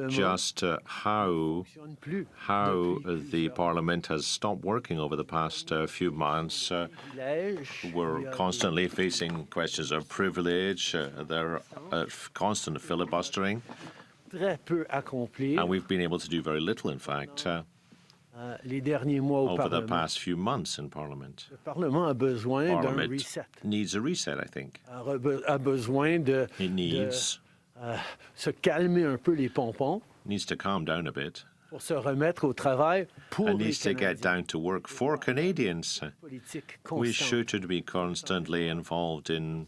just how the Parliament has stopped working over the past few months. We're constantly facing questions of privilege. There are constant filibustering. And we've been able to do very little, in fact, over the past few months in Parliament. Parliament needs a reset, I think. It needs se calmer un peu les pompons needs to calm down a bit pour se remettre au travail pour and les needs to get Canadiens. down to work for Canadians. Politique We constante. shouldn't be constantly involved in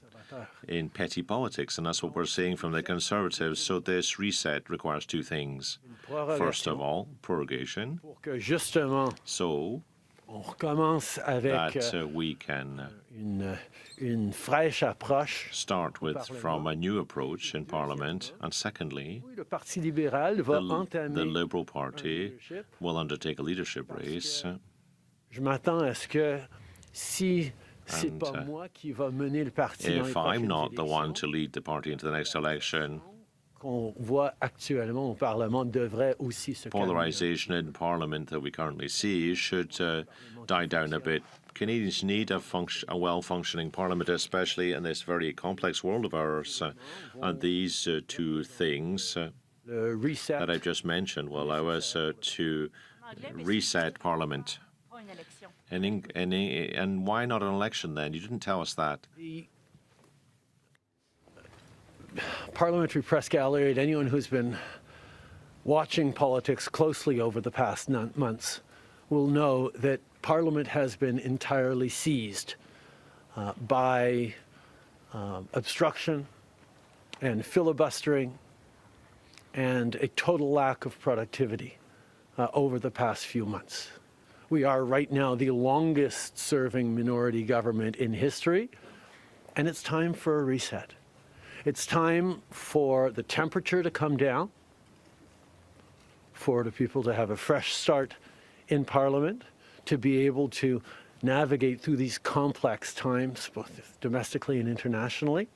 petty politics, and that's what we're seeing from the Conservatives. So this reset requires 2 things. First of all, prorogation, Pour que justement so on recommence avec that we can une fraîche approche. start with from a new approach in Parliament. And secondly, Oui, le Parti libéral va the entamer Liberal Party leadership. will undertake a leadership race. Je m'attends à ce que si c'est And, pas moi qui va mener le parti dans les If I'm prochaines not the one to élections, lead the party into the next election, qu'on voit actuellement au Parlement devrait aussi se calmer. polarization in Parliament that we currently see should die down a bit. Canadians need a well-functioning Parliament, especially in this very complex world of ours. And these 2 things Le reset that I've just mentioned will allow us to reset Parliament. Pas une élection. And why not an election then? You didn't tell us that. the parliamentary press gallery and anyone who's been watching politics closely over the past months will know that Parliament has been entirely seized by obstruction and filibustering and a total lack of productivity over the past few months. We are right now the longest serving minority government in history, and it's time for a reset. It's time for the temperature to come down, for the people to have a fresh start in Parliament, to be able to navigate through these complex times, both domestically and internationally.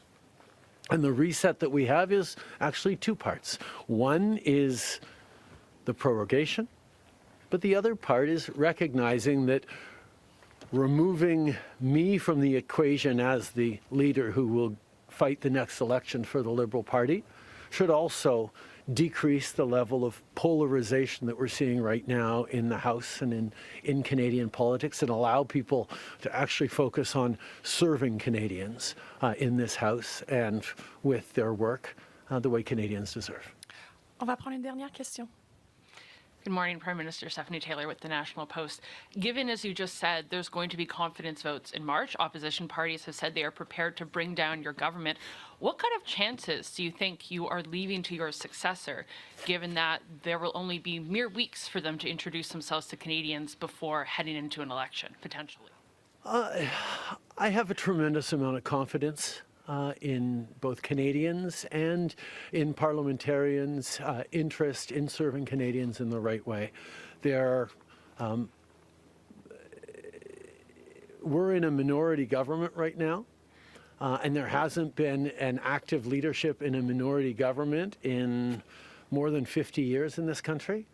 And the reset that we have is actually 2 parts. One is the prorogation, but the other part is recognizing that removing me from the equation as the leader who will fight the next election for the Liberal Party should also decrease the level of polarization that we're seeing right now in the House and in Canadian politics, and allow people to actually focus on serving Canadians in this House and with their work the way Canadians deserve. On va prendre une dernière question. Good morning, Prime Minister. Stephanie Taylor with the National Post. Given, as you just said, there's going to be confidence votes in March, opposition parties have said they are prepared to bring down your government. What kind of chances do you think you are leaving to your successor, given that there will only be mere weeks for them to introduce themselves to Canadians before heading into an election, potentially? I have a tremendous amount of confidence in both Canadians and in parliamentarians' interest in serving Canadians in the right way. We're in a minority government right now, and there hasn't been an active leadership in a minority government in more than 50 years in this country.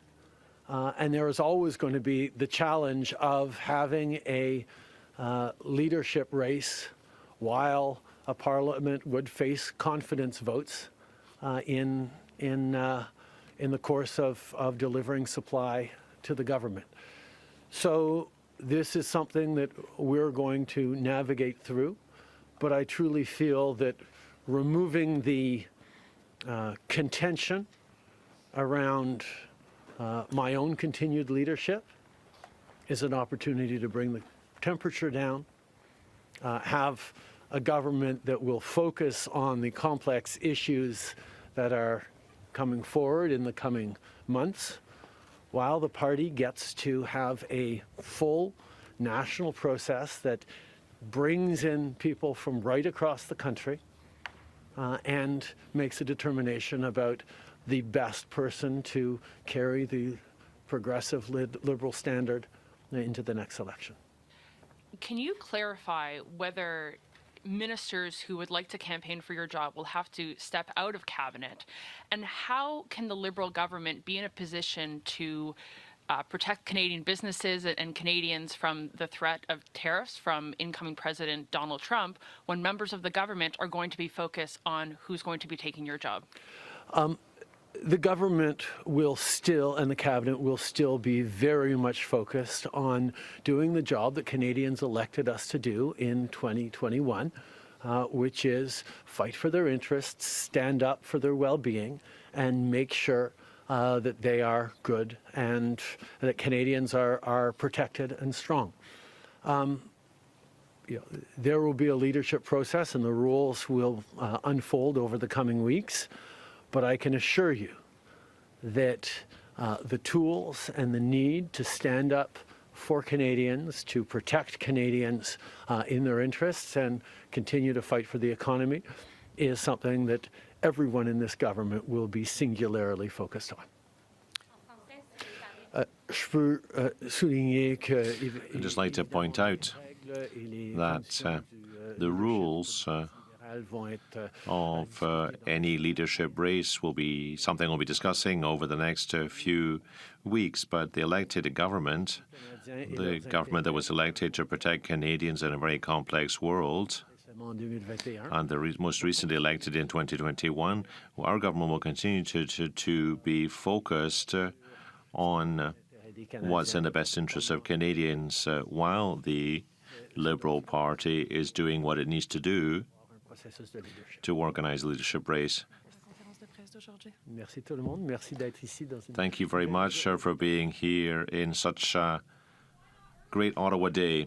And there is always going to be the challenge of having a leadership race while a parliament would face confidence votes in the course of delivering supply to the government. So this is something that we're going to navigate through, but I truly feel that removing the contention around my own continued leadership is an opportunity to bring the temperature down, have a government that will focus on the complex issues that are coming forward in the coming months, while the party gets to have a full national process that brings in people from right across the country and makes a determination about the best person to carry the progressive liberal standard into the next election. Can you clarify whether ministers who would like to campaign for your job will have to step out of cabinet? And how can the Liberal government be in a position to protect Canadian businesses and Canadians from the threat of tariffs from incoming President Donald Trump when members of the government are going to be focused on who's going to be taking your job? The government will still, and the cabinet will still be very much focused on doing the job that Canadians elected us to do in 2021, which is fight for their interests, stand up for their well-being, and make sure that they are good and that Canadians are protected and strong. There will be a leadership process, and the rules will unfold over the coming weeks. But I can assure you that the tools and the need to stand up for Canadians, to protect Canadians in their interests and continue to fight for the economy is something that everyone in this government will be singularly focused on. I'd just like to point out that the rules of any leadership race will be something we'll be discussing over the next few weeks. But the elected government, the government that was elected to protect Canadians in a very complex world, and the most recently elected in 2021, our government will continue to be focused on what's in the best interest of Canadians while the Liberal Party is doing what it needs to do to organize a leadership race. Thank you very much for being here in such a great Ottawa day.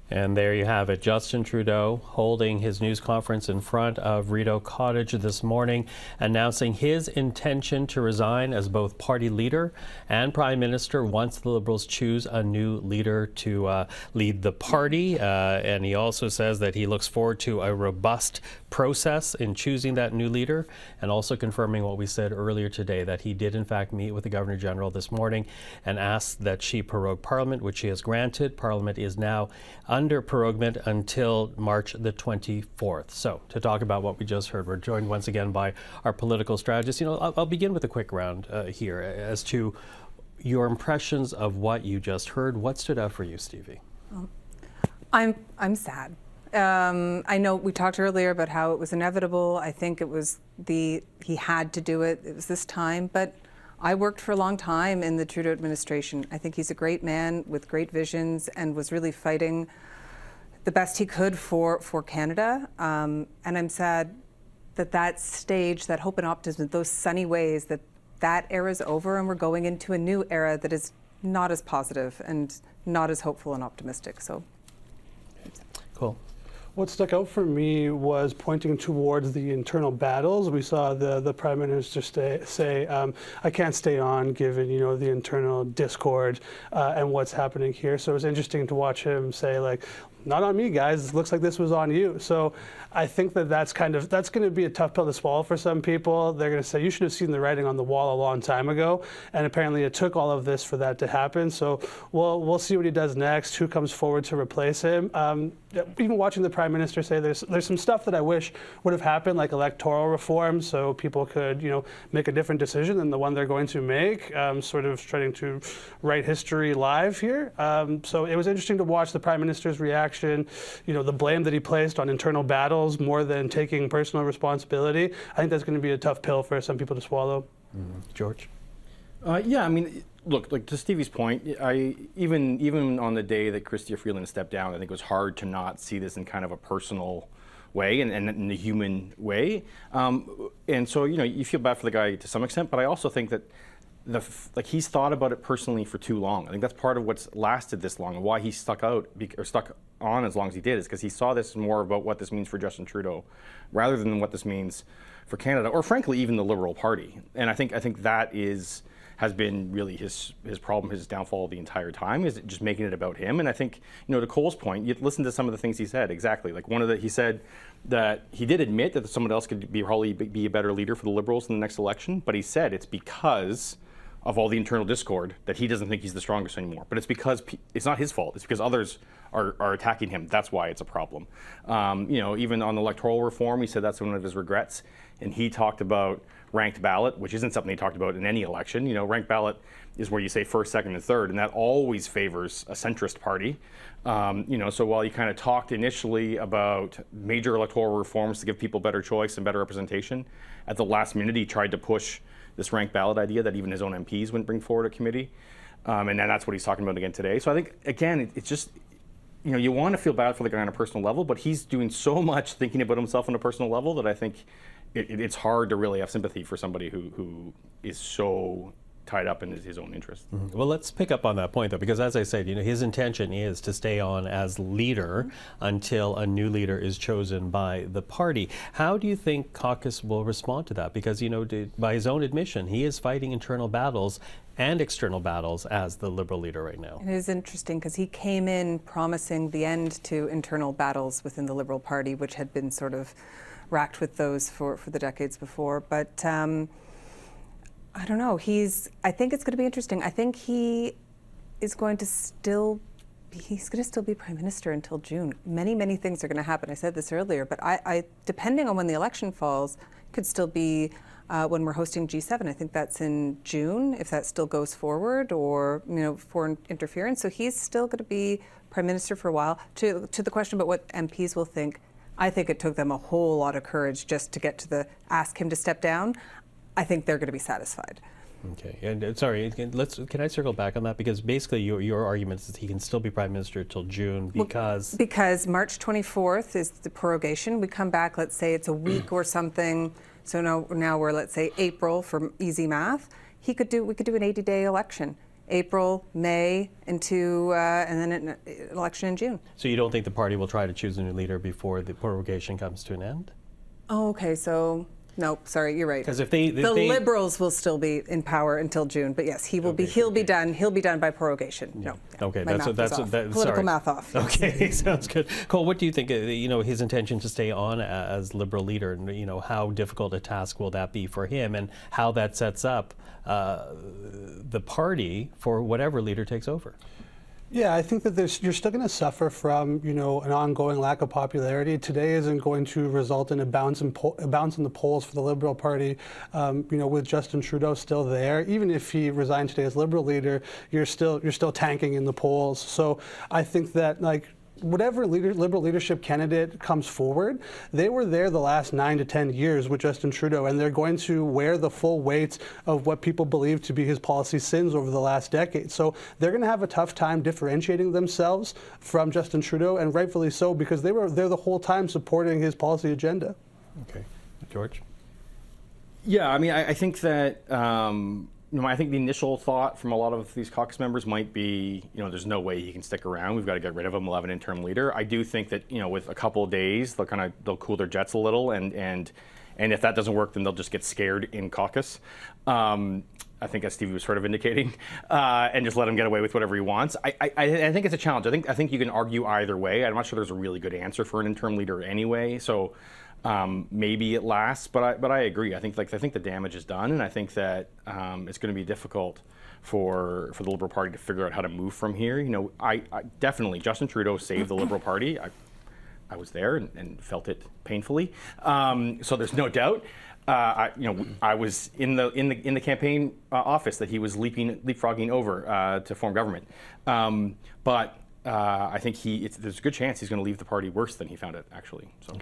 And there you have it, Justin Trudeau holding his news conference in front of Rideau Cottage this morning, announcing his intention to resign as both party leader and Prime Minister once the Liberals choose a new leader to lead the party. And he also says that he looks forward to a robust process in choosing that new leader, and also confirming what we said earlier today, that he did in fact meet with the Governor General this morning and asked that she prorogue Parliament, which she has granted. Parliament is now under proroguement until March the 24th. So to talk about what we just heard, we're joined once again by our political strategist. I'll begin with a quick round here as to your impressions of what you just heard. What stood out for you, Stevie? I'm sad. I know we talked earlier about how it was inevitable. I think it was he had to do it. It was this time. But I worked for a long time in the Trudeau administration. I think he's a great man with great visions and was really fighting the best he could for Canada. And I'm sad that stage, that hope and optimism, those sunny ways, that era is over and we're going into a new era that is not as positive and not as hopeful and optimistic. So, cool. What stuck out for me was pointing towards the internal battles. We saw the Prime Minister say, I can't stay on given, the internal discord and what's happening here. So it was interesting to watch him say, like, not on me, guys. It looks like this was on you. So I think that's going to be a tough pill to swallow for some people. They're going to say, you should have seen the writing on the wall a long time ago. And apparently it took all of this for that to happen. So we'll see what he does next, who comes forward to replace him. Even watching the Prime Minister say there's some stuff that I wish would have happened, like electoral reform, so people could, make a different decision than the one they're going to make, sort of trying to write history live here. So it was interesting to watch the Prime Minister's reaction, the blame that he placed on internal battles more than taking personal responsibility. I think that's going to be a tough pill for some people to swallow. Mm-hmm. George? Yeah, I mean, look, like to Stevie's point, even on the day that Chrystia Freeland stepped down, I think it was hard to not see this in kind of a personal way and in a human way. And so, you feel bad for the guy to some extent, but I also think that he's thought about it personally for too long. I think that's part of what's lasted this long and why he stuck on as long as he did, is because he saw this more about what this means for Justin Trudeau rather than what this means for Canada, or frankly even the Liberal Party. And I think that has been really his problem, his downfall the entire time, is just making it about him. And I think, to Cole's point, you listen to some of the things he said. Exactly, like he said that he did admit that someone else could probably be a better leader for the Liberals in the next election, but he said it's because of all the internal discord that he doesn't think he's the strongest anymore. But it's because it's not his fault. It's because others are attacking him. That's why it's a problem. Even on electoral reform, he said that's one of his regrets. And he talked about ranked ballot, which isn't something he talked about in any election. Ranked ballot is where you say first, second, and third, and that always favors a centrist party. So while he kind of talked initially about major electoral reforms to give people better choice and better representation, at the last minute he tried to push this ranked ballot idea that even his own MPs wouldn't bring forward a committee. And then that's what he's talking about again today. So I think, again, it's just, you want to feel bad for the guy on a personal level, but he's doing so much thinking about himself on a personal level that I think it's hard to really have sympathy for somebody who is so tied up in his own interests. Mm-hmm. Well, let's pick up on that point, though, because as I said, his intention is to stay on as leader until a new leader is chosen by the party. How do you think caucus will respond to that? Because, by his own admission, he is fighting internal battles and external battles as the Liberal leader right now. It is interesting because he came in promising the end to internal battles within the Liberal Party, which had been sort of racked with those for the decades before. But I don't know. I think it's going to be interesting. I think he is going to still be Prime Minister until June. Many, many things are going to happen. I said this earlier, but I depending on when the election falls, could still be when we're hosting G7. I think that's in June, if that still goes forward, or foreign interference. So he's still going to be Prime Minister for a while. To the question about what MPs will think, I think it took them a whole lot of courage just to get to ask him to step down. I think they're going to be satisfied. Okay, and sorry, can I circle back on that? Because basically your argument is he can still be Prime Minister till June because... Because March 24th is the prorogation. We come back, let's say it's a week or something, so now we're, let's say, April for easy math. We could do an 80-day election. April, May, and then an election in June. So you don't think the party will try to choose a new leader before the prorogation comes to an end? Oh, okay, so... No, sorry, you're right. Because if the Liberals will still be in power until June, but yes, he'll be done. He'll be done by prorogation. Yeah. No. Okay, that's political math off. Okay, sounds good. Cole, what do you think? His intention to stay on as Liberal leader, and how difficult a task will that be for him, and how that sets up the party for whatever leader takes over. Yeah, I think that you're still going to suffer from, an ongoing lack of popularity. Today isn't going to result in a bounce in the polls for the Liberal Party. With Justin Trudeau still there, even if he resigned today as Liberal leader, you're still tanking in the polls. So I think that whatever Liberal leadership candidate comes forward, they were there the last 9 to 10 years with Justin Trudeau, and they're going to wear the full weight of what people believe to be his policy sins over the last decade. So they're going to have a tough time differentiating themselves from Justin Trudeau, and rightfully so, because they were there the whole time supporting his policy agenda. Okay. George? Yeah, I mean, I think that, I think the initial thought from a lot of these caucus members might be, there's no way he can stick around. We've got to get rid of him. We'll have an interim leader. I do think that, with a couple of days, they'll cool their jets a little, and if that doesn't work, then they'll just get scared in caucus. I think, as Stevie was sort of indicating, and just let him get away with whatever he wants. I think it's a challenge. I think you can argue either way. I'm not sure there's a really good answer for an interim leader anyway. So. Maybe it lasts, but I agree. I think the damage is done, and I think that it's going to be difficult for the Liberal Party to figure out how to move from here. I definitely Justin Trudeau saved the Liberal Party. I was there and felt it painfully. So there's no doubt. I was in the campaign office that he was leapfrogging over to form government. But I think there's a good chance he's going to leave the party worse than he found it, actually. So.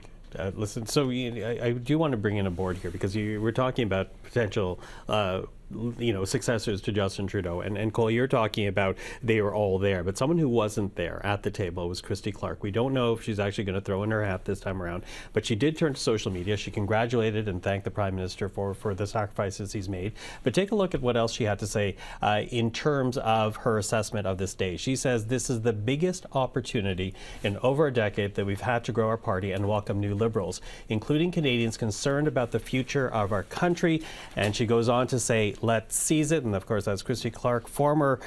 Listen, so I do want to bring in a board here, because we're talking about potential successors to Justin Trudeau. And Cole, you're talking about they were all there, but someone who wasn't there at the table was Christy Clark. We don't know if she's actually going to throw in her hat this time around, but she did turn to social media. She congratulated and thanked the Prime Minister for the sacrifices he's made. But take a look at what else she had to say in terms of her assessment of this day. She says, "This is the biggest opportunity in over a decade that we've had to grow our party and welcome new Liberals, including Canadians concerned about the future of our country." And she goes on to say, "Let's seize it." And of course, that's Christy Clark, former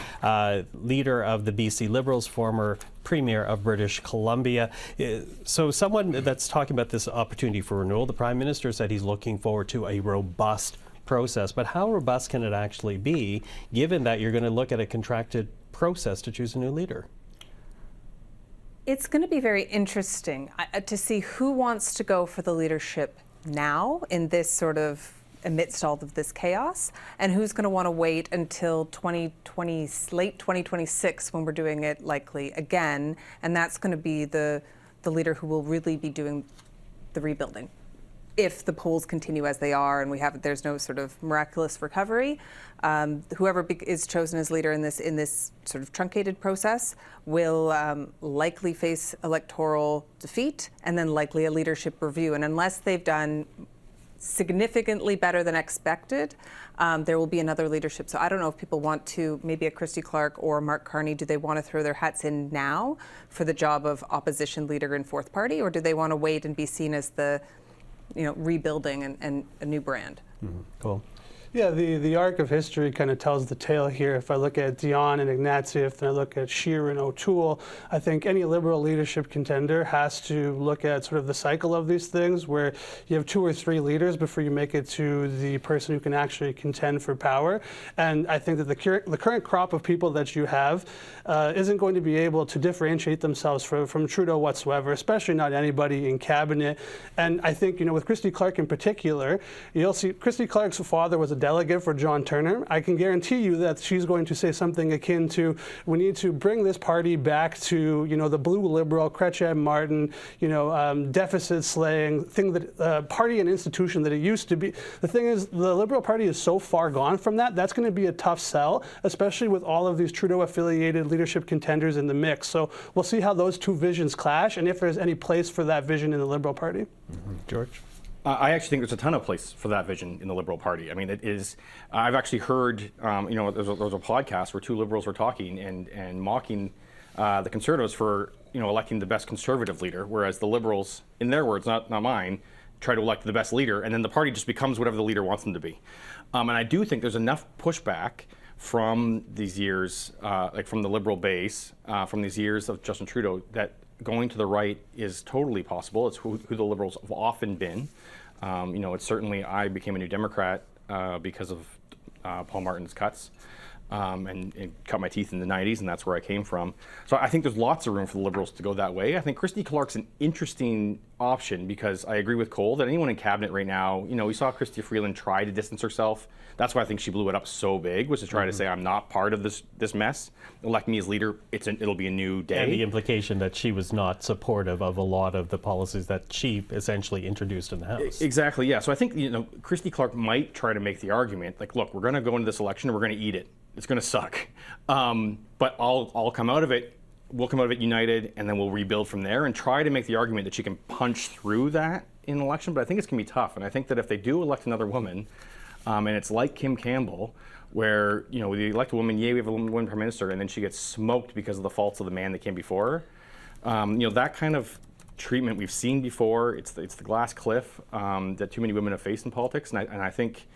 leader of the BC Liberals, former Premier of British Columbia. So someone that's talking about this opportunity for renewal, the Prime Minister said he's looking forward to a robust process. But how robust can it actually be, given that you're going to look at a contracted process to choose a new leader? It's going to be very interesting to see who wants to go for the leadership now in this sort of amidst all of this chaos, and who's going to want to wait until late 2026 when we're doing it likely again, and that's going to be the leader who will really be doing the rebuilding. If the polls continue as they are and there's no sort of miraculous recovery, whoever is chosen as leader in this sort of truncated process will likely face electoral defeat and then likely a leadership review. And unless they've done significantly better than expected, there will be another leadership. So I don't know if people want to, maybe a Christy Clark or Mark Carney, do they want to throw their hats in now for the job of opposition leader in Fourth Party, or do they want to wait and be seen as the rebuilding and a new brand? Mm-hmm. Cool. Yeah, the arc of history kind of tells the tale here. If I look at Dion and Ignatieff, and I look at Scheer and O'Toole, I think any Liberal leadership contender has to look at sort of the cycle of these things, where you have 2 or 3 leaders before you make it to the person who can actually contend for power. And I think that the current crop of people that you have isn't going to be able to differentiate themselves from Trudeau whatsoever, especially not anybody in cabinet. And I think, with Christy Clark in particular, you'll see Christy Clark's father was a delegate for John Turner. I can guarantee you that she's going to say something akin to, we need to bring this party back to, the blue Liberal, Chrétien Martin, deficit slaying thing, that party and institution that it used to be. The thing is, the Liberal Party is so far gone from that. That's going to be a tough sell, especially with all of these Trudeau-affiliated leadership contenders in the mix. So we'll see how those two visions clash, and if there's any place for that vision in the Liberal Party. Mm-hmm. George? I actually think there's a ton of place for that vision in the Liberal Party. I mean, it is. I've actually heard, there's a podcast where 2 Liberals were talking and mocking the Conservatives for, electing the best Conservative leader, whereas the Liberals, in their words, not mine, try to elect the best leader, and then the party just becomes whatever the leader wants them to be. And I do think there's enough pushback from these years, from the Liberal base, from these years of Justin Trudeau, that going to the right is totally possible. It's who the Liberals have often been. It's certainly, I became a New Democrat because of Paul Martin's cuts. and cut my teeth in the 90s, and that's where I came from. So I think there's lots of room for the Liberals to go that way. I think Christy Clark's an interesting option because I agree with Cole that anyone in cabinet right now, we saw Chrystia Freeland try to distance herself. That's why I think she blew it up so big, was to try to say, I'm not part of this mess. Elect me as leader, it'll be a new day. And the implication that she was not supportive of a lot of the policies that she essentially introduced in the House. Exactly, yeah. So I think, Christy Clark might try to make the argument, like, look, we're going to go into this election and we're going to eat it. It's going to suck. But I'll come out of it, we'll come out of it united, and then we'll rebuild from there and try to make the argument that she can punch through that in an election. But I think it's going to be tough. And I think that if they do elect another woman, and it's like Kim Campbell, where, we elect a woman, we have a woman prime minister, and then she gets smoked because of the faults of the man that came before her. That kind of treatment we've seen before. It's the glass cliff that too many women have faced in politics. And I think,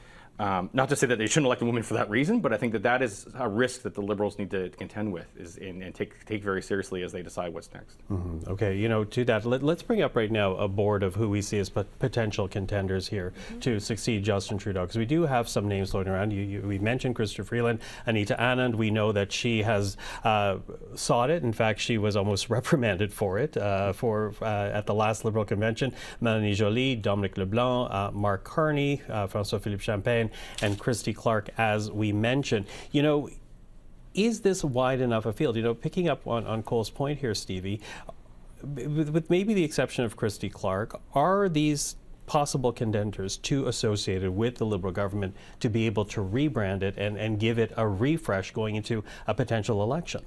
not to say that they shouldn't elect a woman for that reason, but I think that is a risk that the Liberals need to contend with and take very seriously as they decide what's next. Mm-hmm. Okay, to that, let's bring up right now a board of who we see as potential contenders here to succeed Justin Trudeau, because we do have some names floating around. We mentioned Chrystia Freeland, Anita Anand. We know that she has sought it. In fact, she was almost reprimanded for it at the last Liberal convention. Melanie Joly, Dominic LeBlanc, Mark Carney, François-Philippe Champagne, and Christy Clark, as we mentioned. Is this wide enough a field? Picking up on Cole's point here, Stevie, with maybe the exception of Christy Clark, are these possible contenders too associated with the Liberal government to be able to rebrand it and give it a refresh going into a potential election?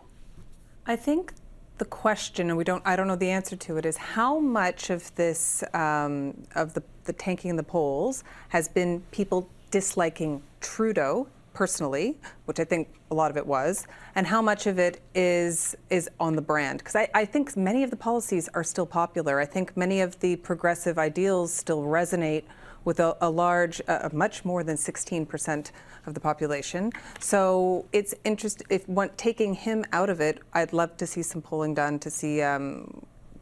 I think the question, and I don't know the answer to it, is how much of this, of the tanking in the polls has been people disliking Trudeau personally, which I think a lot of it was, and how much of it is on the brand? Because I think many of the policies are still popular. I think many of the progressive ideals still resonate with a large, much more than 16% of the population. So it's interesting, taking him out of it, I'd love to see some polling done to see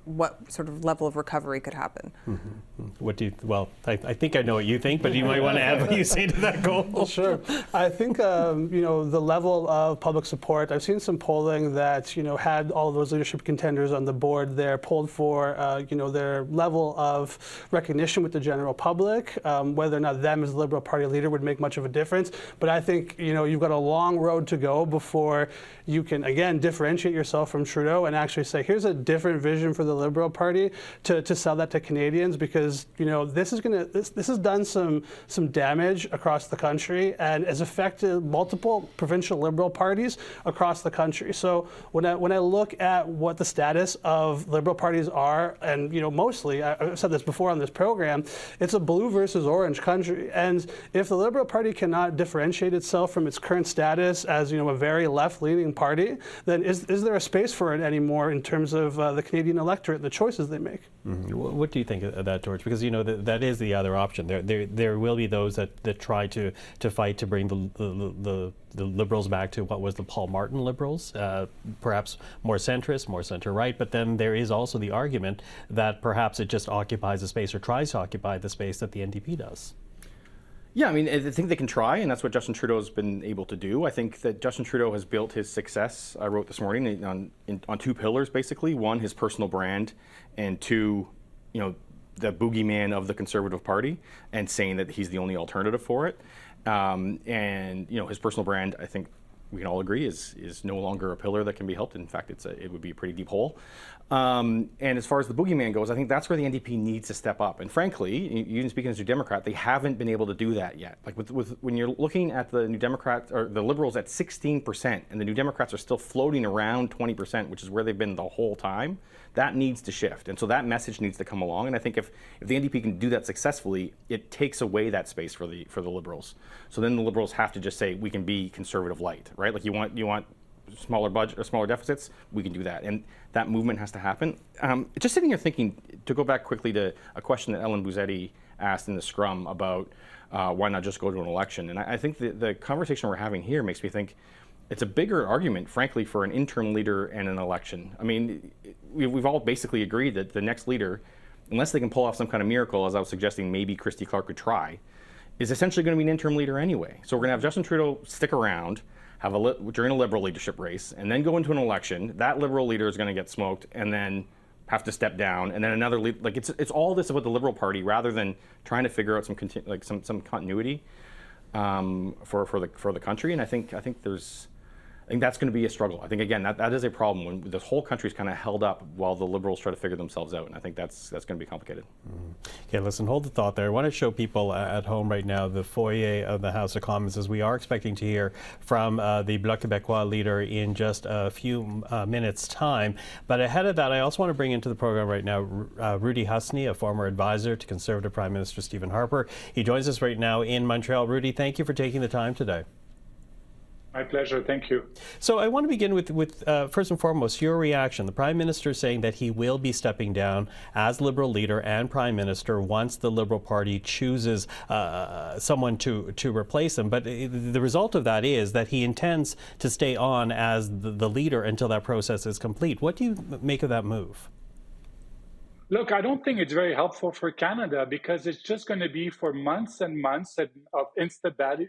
what sort of level of recovery could happen. Mm-hmm. I think I know what you think, but you might want to add what you say to that goal. Sure. I think, the level of public support, I've seen some polling that, had all of those leadership contenders on the board there, polled for, their level of recognition with the general public. Whether or not them as the Liberal Party leader would make much of a difference. But I think, you've got a long road to go before you can, again, differentiate yourself from Trudeau and actually say, here's a different vision for the Liberal Party to sell that to Canadians, because this has done some damage across the country and has affected multiple provincial Liberal parties across the country. So when I look at what the status of Liberal parties are, and mostly, I've said this before on this program, it's a blue versus orange country, and if the Liberal Party cannot differentiate itself from its current status as a very left-leaning party, then is there a space for it anymore in terms of the Canadian electorate, the choices they make? Mm-hmm. What do you think of that, George? Because that is the other option. There will be those that try to fight to bring the Liberals back to what was the Paul Martin Liberals, perhaps more centrist, more center-right. But then there is also the argument that perhaps it just occupies the space or tries to occupy the space that the NDP does. Yeah, I think they can try, and that's what Justin Trudeau's been able to do. I think that Justin Trudeau has built his success, I wrote this morning, on two pillars, basically. One, his personal brand, and two, the boogeyman of the Conservative Party, and saying that he's the only alternative for it. His personal brand, I think we can all agree, is no longer a pillar that can be helped. In fact, it would be a pretty deep hole. And as far as the boogeyman goes, I think that's where the NDP needs to step up. And frankly, even speaking as a Democrat, they haven't been able to do that yet. Like when you're looking at the New Democrats or the Liberals at 16%, and the New Democrats are still floating around 20%, which is where they've been the whole time, that needs to shift. And so that message needs to come along. And I think if the NDP can do that successfully, it takes away that space for the Liberals. So then the Liberals have to just say, we can be conservative light, right? Like you want smaller budget or smaller deficits, we can do that. And that movement has to happen. Just sitting here thinking, to go back quickly to a question that Ellen Buzzetti asked in the scrum about why not just go to an election. And I think the conversation we're having here makes me think it's a bigger argument, frankly, for an interim leader and an election. We've all basically agreed that the next leader, unless they can pull off some kind of miracle, as I was suggesting maybe Christy Clark could try, is essentially going to be an interim leader anyway. So we're going to have Justin Trudeau stick around, during a Liberal leadership race, and then go into an election. That Liberal leader is going to get smoked, and then have to step down, and then another it's all this about the Liberal Party rather than trying to figure out some continuity for the country. And I think that's going to be a struggle. I think, again, that is a problem when the whole country is kind of held up while the Liberals try to figure themselves out. And I think that's going to be complicated. Okay, listen, hold the thought there. I want to show people at home right now the foyer of the House of Commons, as we are expecting to hear from the Bloc Québécois leader in just a few minutes' time. But ahead of that, I also want to bring into the program right now Rudy Husney, a former advisor to Conservative Prime Minister Stephen Harper. He joins us right now in Montreal. Rudy, thank you for taking the time today. My pleasure. Thank you. So I want to begin with first and foremost, your reaction. The Prime Minister saying that he will be stepping down as Liberal leader and Prime Minister once the Liberal Party chooses someone to replace him. But the result of that is that he intends to stay on as the leader until that process is complete. What do you make of that move? Look, I don't think it's very helpful for Canada because it's just going to be for months and months of instability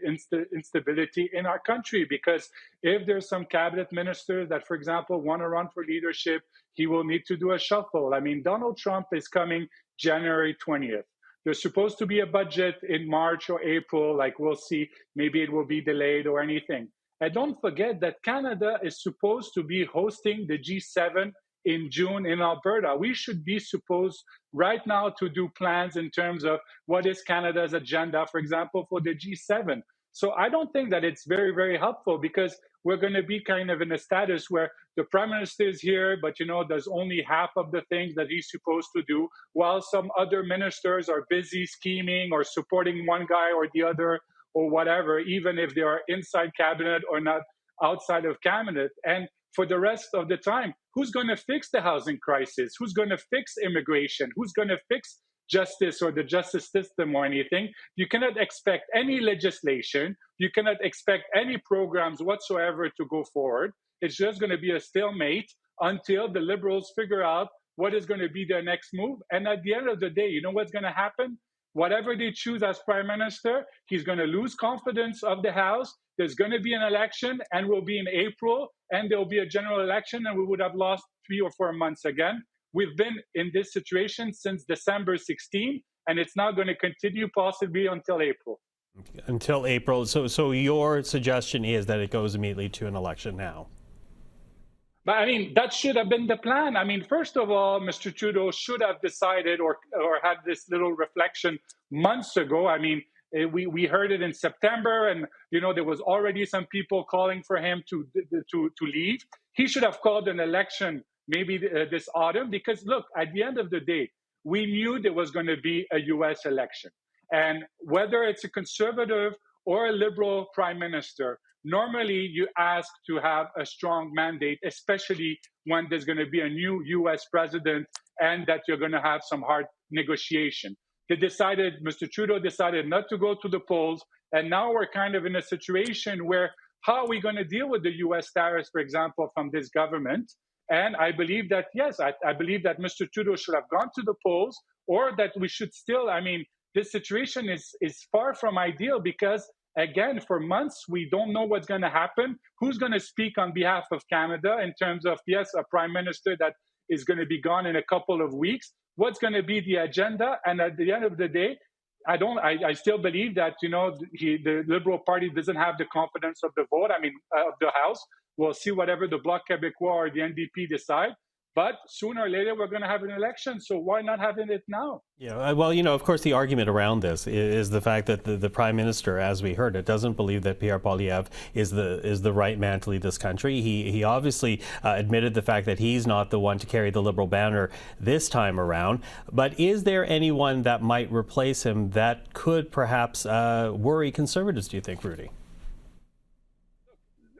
in our country. Because if there's some cabinet ministers that, for example, want to run for leadership, he will need to do a shuffle. I mean, Donald Trump is coming January 20th. There's supposed to be a budget in March or April. Like, we'll see. Maybe it will be delayed or anything. And don't forget that Canada is supposed to be hosting the G7 in June in Alberta. We should be supposed right now to do plans in terms of what is Canada's agenda, for example, for the G7. So I don't think that it's very, very helpful because we're going to be kind of in a status where the Prime Minister is here, but, does only half of the things that he's supposed to do, while some other ministers are busy scheming or supporting one guy or the other or whatever, even if they are inside cabinet or not outside of cabinet. And for the rest of the time, who's going to fix the housing crisis? Who's going to fix immigration? Who's going to fix justice or the justice system or anything? You cannot expect any legislation. You cannot expect any programs whatsoever to go forward. It's just going to be a stalemate until the Liberals figure out what is going to be their next move. And at the end of the day, you know what's going to happen? Whatever they choose as Prime Minister, he's going to lose confidence of the House. There's going to be an election, and we'll be in April, and there'll be a general election, and we would have lost 3 or 4 months again. We've been in this situation since December 16, and it's now going to continue possibly until April. Until April. So your suggestion is that it goes immediately to an election now? But I mean, that should have been the plan. I mean, first of all, Mr. Trudeau should have decided or had this little reflection months ago. I mean, we heard it in September, and there was already some people calling for him to leave. He should have called an election maybe this autumn, because look, at the end of the day, we knew there was going to be a U.S. election, and whether it's a conservative or a liberal prime minister, normally you ask to have a strong mandate, especially when there's going to be a new U.S. president and that you're going to have some hard negotiation. Mr. Trudeau decided not to go to the polls, and now we're kind of in a situation where how are we going to deal with the U.S. tariffs, for example, from this government? And I believe that, yes, I believe that Mr. Trudeau should have gone to the polls, or that we should still, this situation is far from ideal because, again, for months, we don't know what's going to happen. Who's going to speak on behalf of Canada in terms of, yes, a prime minister that is going to be gone in a couple of weeks? What's going to be the agenda? And at the end of the day, I still believe that, the Liberal Party doesn't have the confidence of the vote, of the House. We'll see whatever the Bloc Québécois or the NDP decide. But sooner or later, we're going to have an election. So why not having it now? Yeah, well, of course, the argument around this is the fact that the Prime Minister, as we heard it, doesn't believe that Pierre Poilievre is the right man to lead this country. He obviously admitted the fact that he's not the one to carry the Liberal banner this time around. But is there anyone that might replace him that could perhaps worry Conservatives, do you think, Rudy?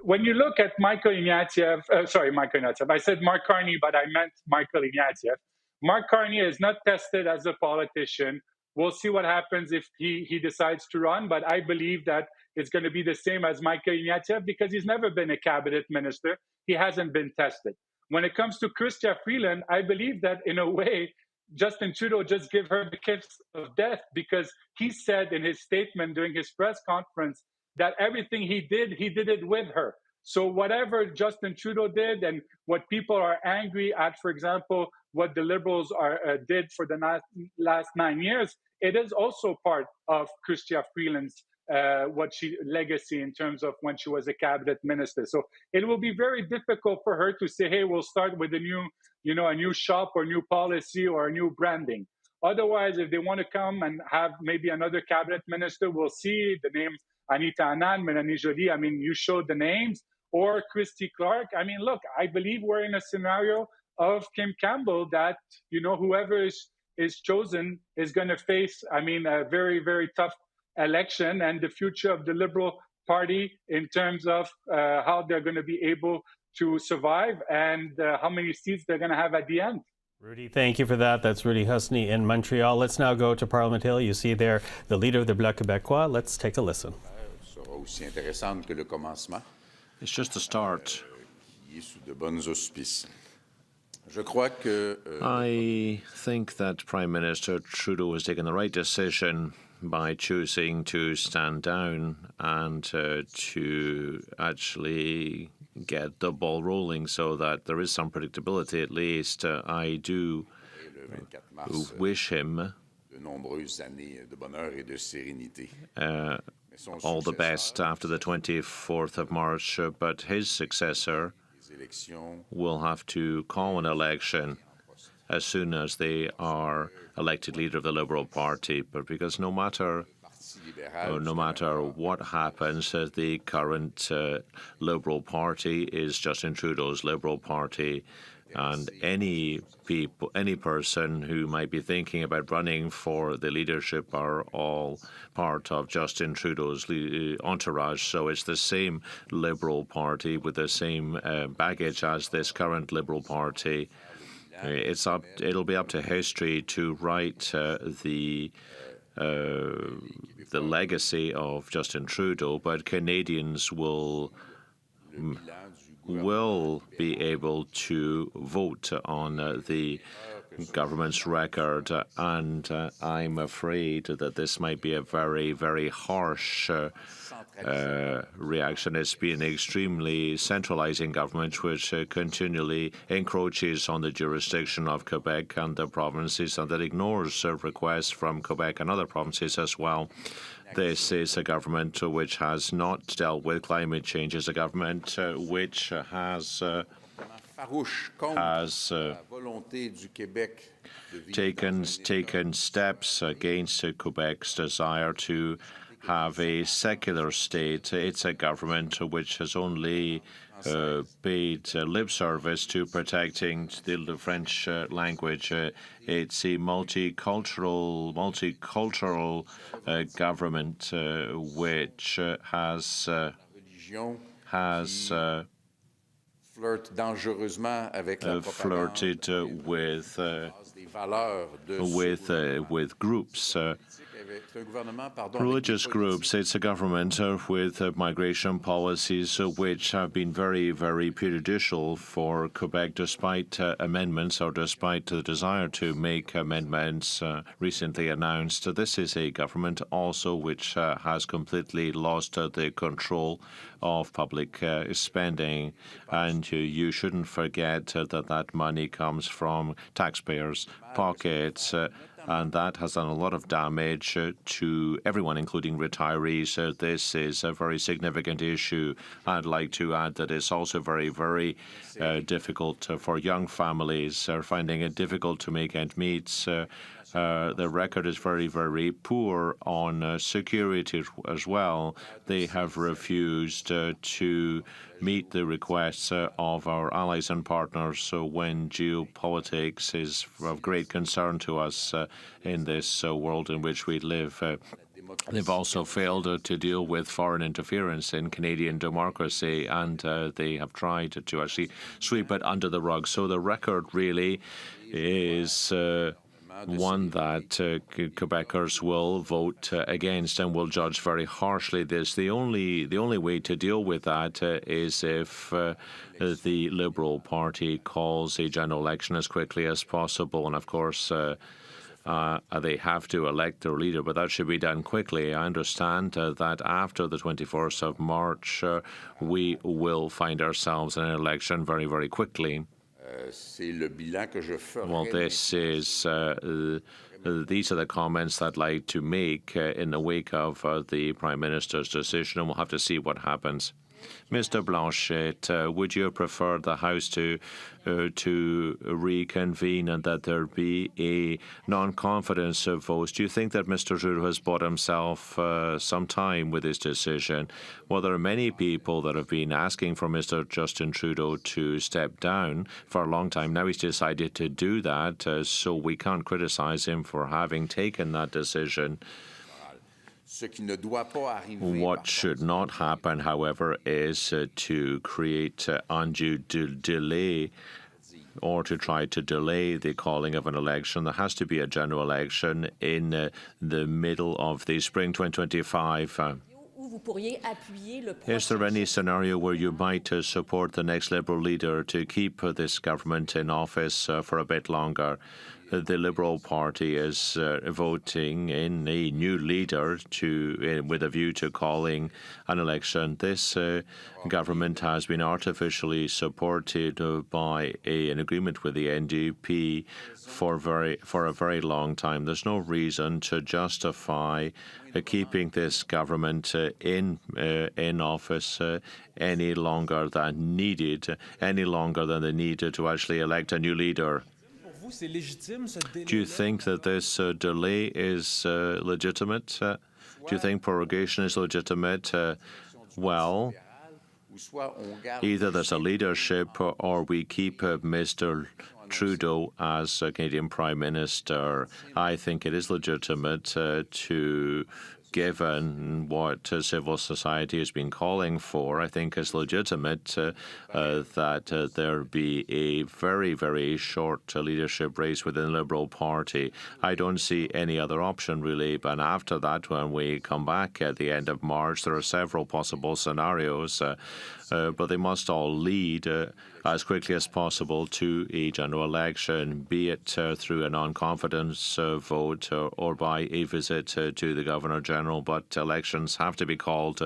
When you look at Michael Ignatieff, I said Mark Carney, but I meant Michael Ignatieff. Mark Carney is not tested as a politician. We'll see what happens if he decides to run, but I believe that it's going to be the same as Michael Ignatieff because he's never been a cabinet minister. He hasn't been tested. When it comes to Chrystia Freeland, I believe that in a way, Justin Trudeau just gave her the kiss of death because he said in his statement during his press conference that everything he did it with her. So whatever Justin Trudeau did and what people are angry at, for example, what the Liberals did for the last 9 years, it is also part of Chrystia Freeland's legacy in terms of when she was a cabinet minister. So it will be very difficult for her to say, hey, we'll start with a new shop or new policy or a new branding. Otherwise, if they want to come and have maybe another cabinet minister, we'll see the name Anita Anand, Mélanie Joly. I mean, you showed the names, or Christy Clark. I mean, look, I believe we're in a scenario of Kim Campbell that, whoever is chosen is going to face, a very, very tough election and the future of the Liberal Party in terms of how they're going to be able to survive and how many seats they're going to have at the end. Rudy, thank you for that. That's Rudy Husney in Montreal. Let's now go to Parliament Hill. You see there the leader of the Bloc Québécois. Let's take a listen. It's just a start. I think that Prime Minister Trudeau has taken the right decision by choosing to stand down and to actually get the ball rolling so that there is some predictability at least. I do wish him all the best after the 24th of March, but his successor will have to call an election as soon as they are elected leader of the Liberal Party. But because no matter what happens, the current Liberal Party is Justin Trudeau's Liberal Party, and any person who might be thinking about running for the leadership are all part of Justin Trudeau's entourage. So it's the same Liberal Party with the same baggage as this current Liberal Party. It'll be up to history to write the legacy of Justin Trudeau, but Canadians will be able to vote on the government's record, and I'm afraid that this might be a very, very harsh reaction. It's been an extremely centralizing government which continually encroaches on the jurisdiction of Quebec and the provinces, and that ignores requests from Quebec and other provinces as well. This is a government which has not dealt with climate change. It's a government which has taken steps against Quebec's desire to have a secular state. It's a government which has only paid lip service to protecting the French language. It's a multicultural government which has flirted with groups. Religious groups. It's a government with migration policies which have been very, very prejudicial for Quebec, despite amendments or despite the desire to make amendments recently announced. This is a government also which has completely lost the control of public spending, and you shouldn't forget that money comes from taxpayers' pockets. And that has done a lot of damage to everyone, including retirees. This is a very significant issue. I'd like to add that it's also very, very difficult for young families finding it difficult to make ends meet. The record is very, very poor on security as well. They have refused to meet the requests of our allies and partners. So when geopolitics is of great concern to us in this world in which we live, they've also failed to deal with foreign interference in Canadian democracy, and they have tried to actually sweep it under the rug. So the record really is one that Quebecers will vote against and will judge very harshly. The only way to deal with that is if the Liberal Party calls a general election as quickly as possible. And of course, they have to elect their leader, but that should be done quickly. I understand that after the 21st of March, we will find ourselves in an election very, very quickly. Well, these are the comments I'd like to make in the wake of the Prime Minister's decision, and we'll have to see what happens. Mr. Blanchet, would you prefer the House to reconvene and that there be a non-confidence vote? Do you think that Mr. Trudeau has bought himself some time with his decision? Well, there are many people that have been asking for Mr. Justin Trudeau to step down for a long time. Now he's decided to do that, so we can't criticize him for having taken that decision. What should not happen, however, is to create undue delay or to try to delay the calling of an election. There has to be a general election in the middle of the spring 2025. Is there any scenario where you might support the next Liberal leader to keep this government in office for a bit longer? The Liberal Party is voting in a new leader with a view to calling an election. This government has been artificially supported by an agreement with the NDP for a very long time. There's no reason to justify keeping this government in office any longer than needed, any longer than they needed to actually elect a new leader. Do you think that this delay is legitimate? Do you think prorogation is legitimate? Well, either there's a leadership or we keep Mr. Trudeau as Canadian Prime Minister. I think it is legitimate to, given what civil society has been calling for, I think it's legitimate that there be a very, very short leadership race within the Liberal Party. I don't see any other option, really. But after that, when we come back at the end of March, there are several possible scenarios, but they must all lead as quickly as possible to a general election, be it through a non-confidence vote or by a visit to the Governor-General. But elections have to be called.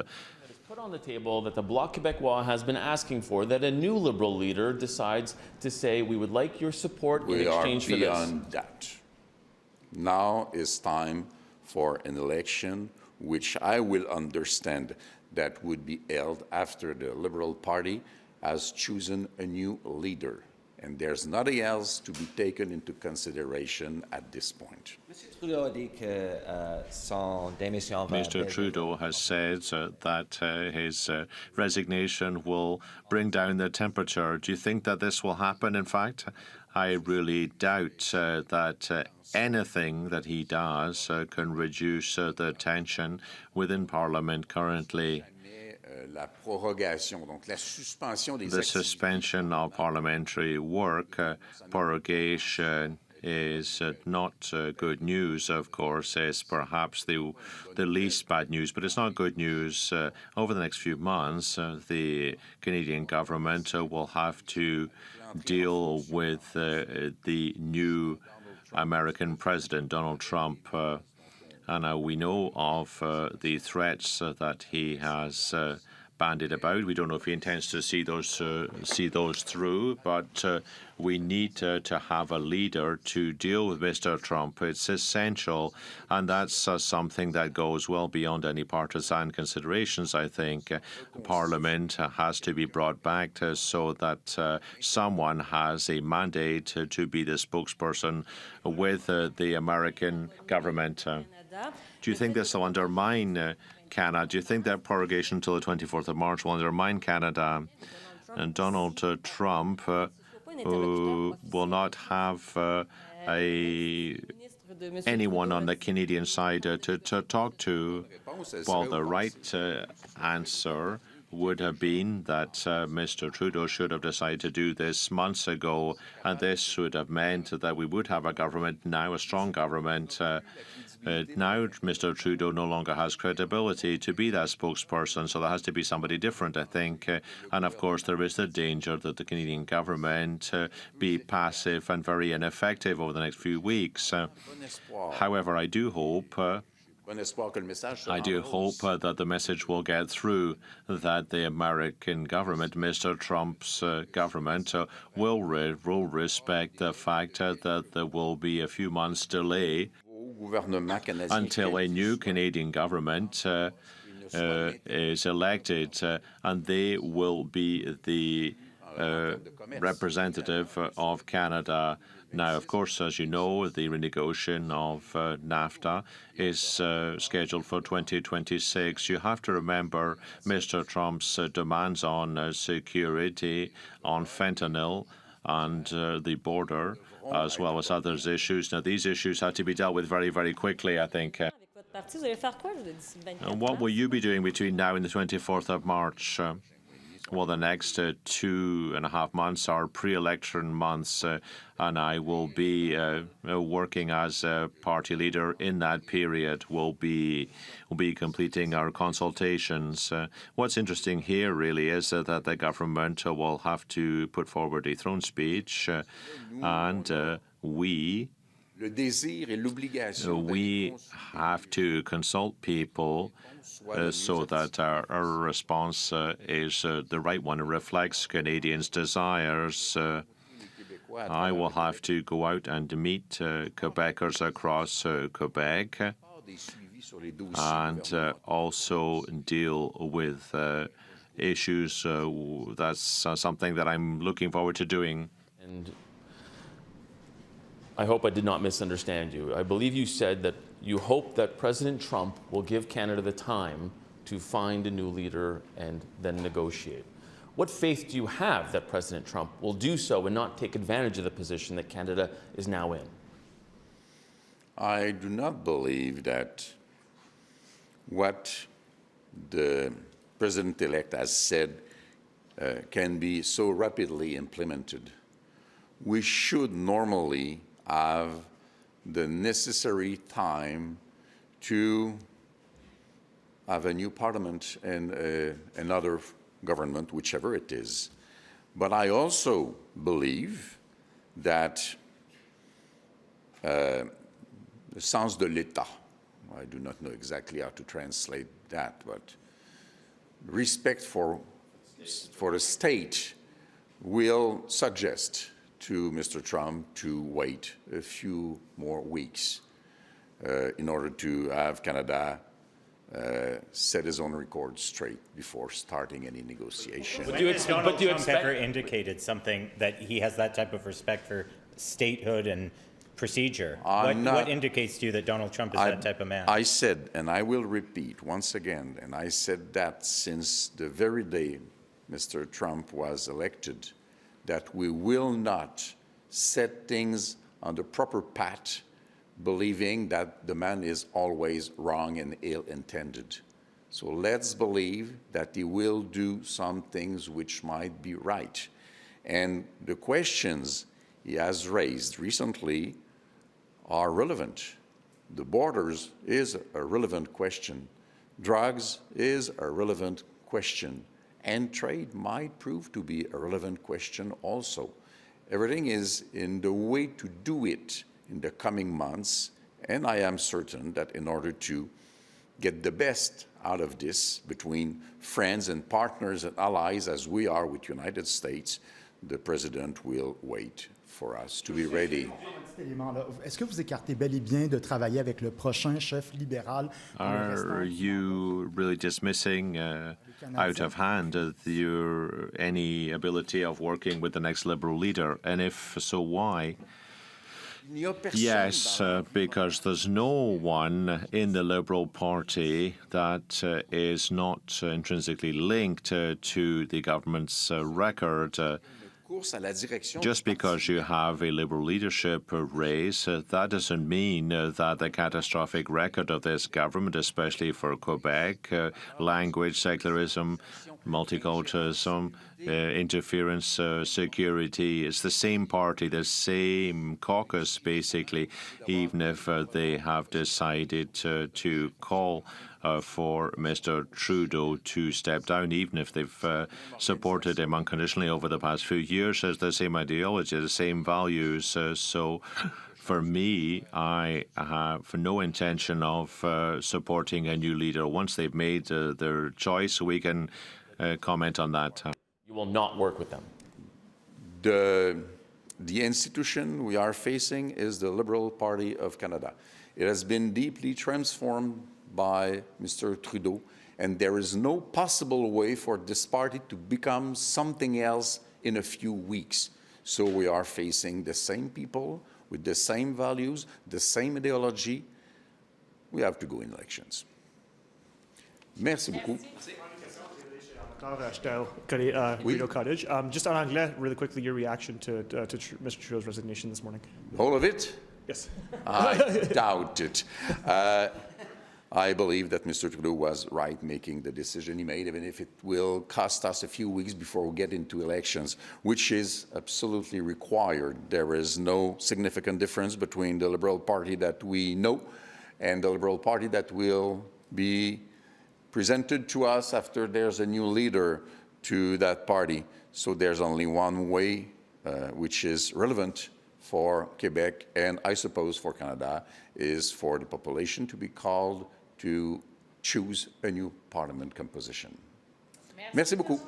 Put on the table that the Bloc Québécois has been asking for, that a new Liberal leader decides to say, we would like your support in exchange for this. We are beyond that. Now is time for an election, which I will understand that would be held after the Liberal Party has chosen a new leader. And there's nothing else to be taken into consideration at this point. Mr. Trudeau has said that his resignation will bring down the temperature. Do you think that this will happen, in fact? I really doubt that anything that he does can reduce the tension within Parliament currently. The suspension of parliamentary work, prorogation, is not good news, of course. It's perhaps the least bad news, but it's not good news. Over the next few months, the Canadian government will have to deal with the new American president, Donald Trump. And we know of the threats that he has bandied about. We don't know if he intends to see those through, but we need to have a leader to deal with Mr. Trump. It's essential, and that's something that goes well beyond any partisan considerations. I think Parliament has to be brought back so that someone has a mandate to be the spokesperson with the American government. Do you think this will undermine Canada? Do you think that prorogation until the 24th of March will undermine Canada? And Donald Trump will not have anyone on the Canadian side to talk to. Well, the right answer would have been that Mr. Trudeau should have decided to do this months ago, and this would have meant that we would have a government now, a strong government. Now Mr. Trudeau no longer has credibility to be that spokesperson, so there has to be somebody different, I think. And of course, there is the danger that the Canadian government be passive and very ineffective over the next few weeks. However, I do hope that the message will get through that the American government, Mr. Trump's government, will respect the fact that there will be a few months delay until a new Canadian government is elected, and they will be the representative of Canada. Now, of course, as you know, the renegotiation of NAFTA is scheduled for 2026. You have to remember Mr. Trump's demands on security, on fentanyl, and the border, as well as other issues. Now, these issues have to be dealt with very, very quickly, I think. And what will you be doing between now and the 24th of March? Well, the next 2.5 months are pre-election months, and I will be working as a party leader in that period. We'll be completing our consultations. What's interesting here really is that the government will have to put forward a throne speech, and we have to consult people so that our response is the right one and reflects Canadians' desires. I will have to go out and meet Quebecers across Quebec and also deal with issues. That's something that I'm looking forward to doing. And I hope I did not misunderstand you. I believe you said that you hope that President Trump will give Canada the time to find a new leader and then negotiate. What faith do you have that President Trump will do so and not take advantage of the position that Canada is now in? I do not believe that what the President-elect has said can be so rapidly implemented. We should normally have the necessary time to have a new parliament and another government, whichever it is. But I also believe that le sens de l'État, I do not know exactly how to translate that, but respect for the state will suggest to Mr. Trump to wait a few more weeks in order to have Canada set his own record straight before starting any negotiation. But has Donald Trump ever indicated something that he has that type of respect for statehood and procedure? What indicates to you that Donald Trump is that type of man? I said, and I will repeat once again, and I said that since the very day Mr. Trump was elected, that we will not set things on the proper path, believing that the man is always wrong and ill-intended. So let's believe that he will do some things which might be right. And the questions he has raised recently are relevant. The borders is a relevant question. Drugs is a relevant question. And trade might prove to be a relevant question also. Everything is in the way to do it in the coming months, and I am certain that in order to get the best out of this between friends and partners and allies as we are with the United States, the President will wait for us to be ready. Est-ce que vous écartez bel et bien de travailler avec le prochain chef libéral? Are you really dismissing out of hand any ability of working with the next Liberal leader? And if so, why? Yes, because there's no one in the Liberal Party that is not intrinsically linked to the government's record. Just because you have a Liberal leadership race, that doesn't mean that the catastrophic record of this government, especially for Quebec, language secularism, multiculturalism, interference, security. It's the same party, the same caucus, basically, even if they have decided to call for Mr. Trudeau to step down, even if they've supported him unconditionally over the past few years. Has the same ideology, the same values. So for me, I have no intention of supporting a new leader. Once they've made their choice, we can comment on that. You will not work with them. The institution we are facing is the Liberal Party of Canada. It has been deeply transformed by Mr. Trudeau, and there is no possible way for this party to become something else in a few weeks. So we are facing the same people with the same values, the same ideology. We have to go in elections. Merci beaucoup. Rideau Cottage. Just en anglais, really quickly, your reaction to Mr. Trudeau's resignation this morning. All of it? Yes. I doubt it. I believe that Mr. Trudeau was right making the decision he made, even if it will cost us a few weeks before we get into elections, which is absolutely required. There is no significant difference between the Liberal Party that we know and the Liberal Party that will be presented to us after there's a new leader to that party. So there's only one way which is relevant for Quebec and I suppose for Canada, is for the population to be called to choose a new parliament composition. Merci beaucoup.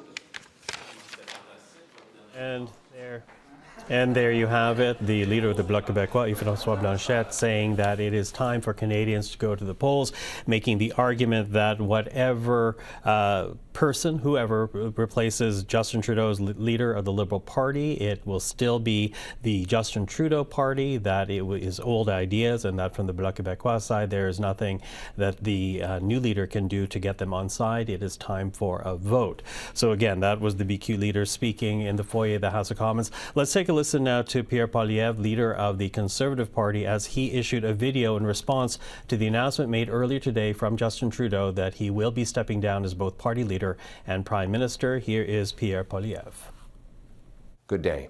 And there you have it, the leader of the Bloc Québécois, Yves-François Blanchet, saying that it is time for Canadians to go to the polls, making the argument that whatever person, whoever replaces Justin Trudeau's leader of the Liberal Party, it will still be the Justin Trudeau Party, that it is old ideas, and that from the Bloc Québécois side, there is nothing that the new leader can do to get them on side. It is time for a vote. So again, that was the BQ leader speaking in the foyer of the House of Commons. Let's take a listen now to Pierre Poilievre, leader of the Conservative Party, as he issued a video in response to the announcement made earlier today from Justin Trudeau that he will be stepping down as both party leader and Prime Minister. Here is Pierre Poilievre. Good day.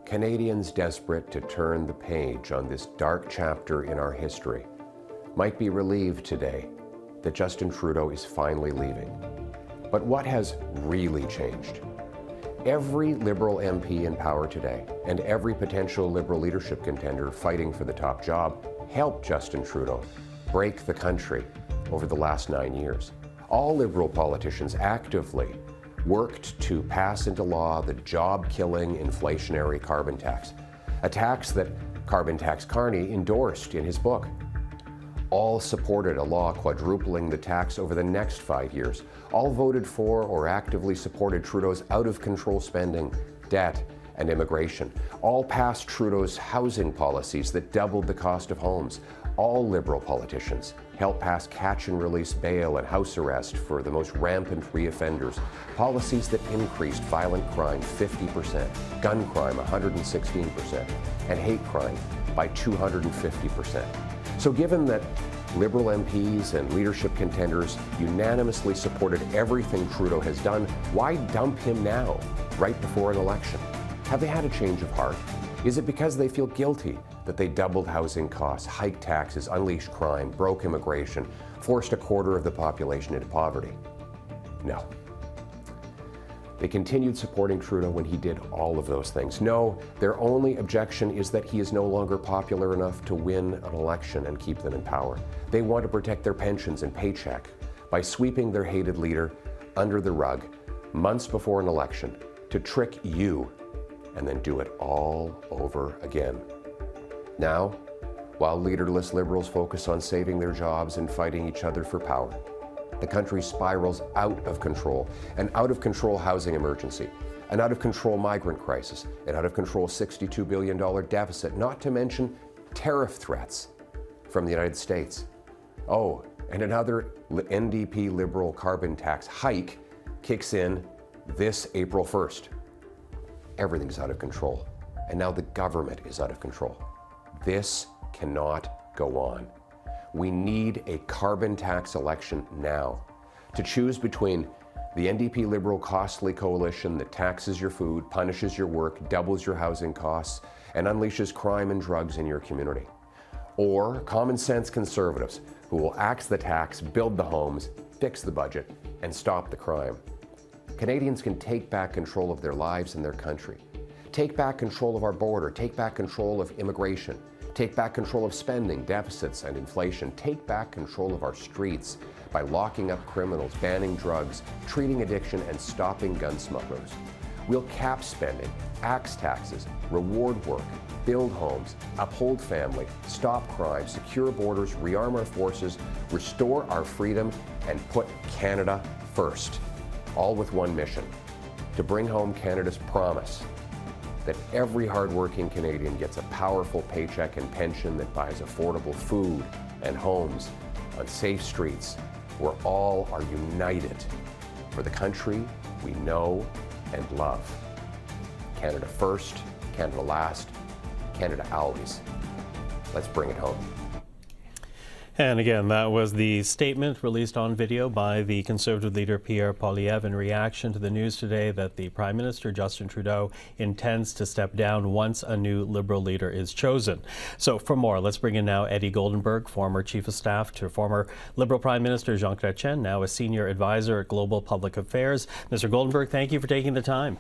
Canadians desperate to turn the page on this dark chapter in our history might be relieved today that Justin Trudeau is finally leaving. But what has really changed? Every Liberal MP in power today and every potential Liberal leadership contender fighting for the top job helped Justin Trudeau break the country over the last 9 years. All Liberal politicians actively worked to pass into law the job-killing inflationary carbon tax, a tax that Carbon Tax Carney endorsed in his book. All supported a law quadrupling the tax over the next 5 years. All voted for or actively supported Trudeau's out-of-control spending, debt, and immigration. All passed Trudeau's housing policies that doubled the cost of homes. All Liberal politicians helped pass catch-and-release bail and house arrest for the most rampant reoffenders, policies that increased violent crime 50%, gun crime 116%, and hate crime by 250%. So given that Liberal MPs and leadership contenders unanimously supported everything Trudeau has done, why dump him now, right before an election? Have they had a change of heart? Is it because they feel guilty that they doubled housing costs, hiked taxes, unleashed crime, broke immigration, forced a quarter of the population into poverty? No. They continued supporting Trudeau when he did all of those things. No, their only objection is that he is no longer popular enough to win an election and keep them in power. They want to protect their pensions and paycheck by sweeping their hated leader under the rug months before an election to trick you and then do it all over again. Now, while leaderless Liberals focus on saving their jobs and fighting each other for power, the country spirals out of control, an out-of-control housing emergency, an out-of-control migrant crisis, an out-of-control $62 billion deficit, not to mention tariff threats from the United States. Oh, and another NDP Liberal carbon tax hike kicks in this April 1st. Everything's out of control, and now the government is out of control. This cannot go on. We need a carbon tax election now to choose between The NDP Liberal costly coalition that taxes your food, punishes your work, doubles your housing costs, and unleashes crime and drugs in your community. Or common sense Conservatives who will axe the tax, build the homes, fix the budget, and stop the crime. Canadians can take back control of their lives and their country. Take back control of our border, take back control of immigration, take back control of spending, deficits, and inflation. Take back control of our streets by locking up criminals, banning drugs, treating addiction, and stopping gun smugglers. We'll cap spending, axe taxes, reward work, build homes, uphold family, stop crime, secure borders, rearm our forces, restore our freedom, and put Canada first. All with one mission: to bring home Canada's promise that every hardworking Canadian gets a powerful paycheck and pension that buys affordable food and homes on safe streets where all are united for the country we know and love. Canada first, Canada last, Canada always. Let's bring it home. And again, that was the statement released on video by the Conservative leader Pierre Poilievre in reaction to the news today that the Prime Minister, Justin Trudeau, intends to step down once a new Liberal leader is chosen. So for more, let's bring in now Eddie Goldenberg, former Chief of Staff to former Liberal Prime Minister Jean Chrétien, now a Senior Advisor at Global Public Affairs. Mr. Goldenberg, thank you for taking the time.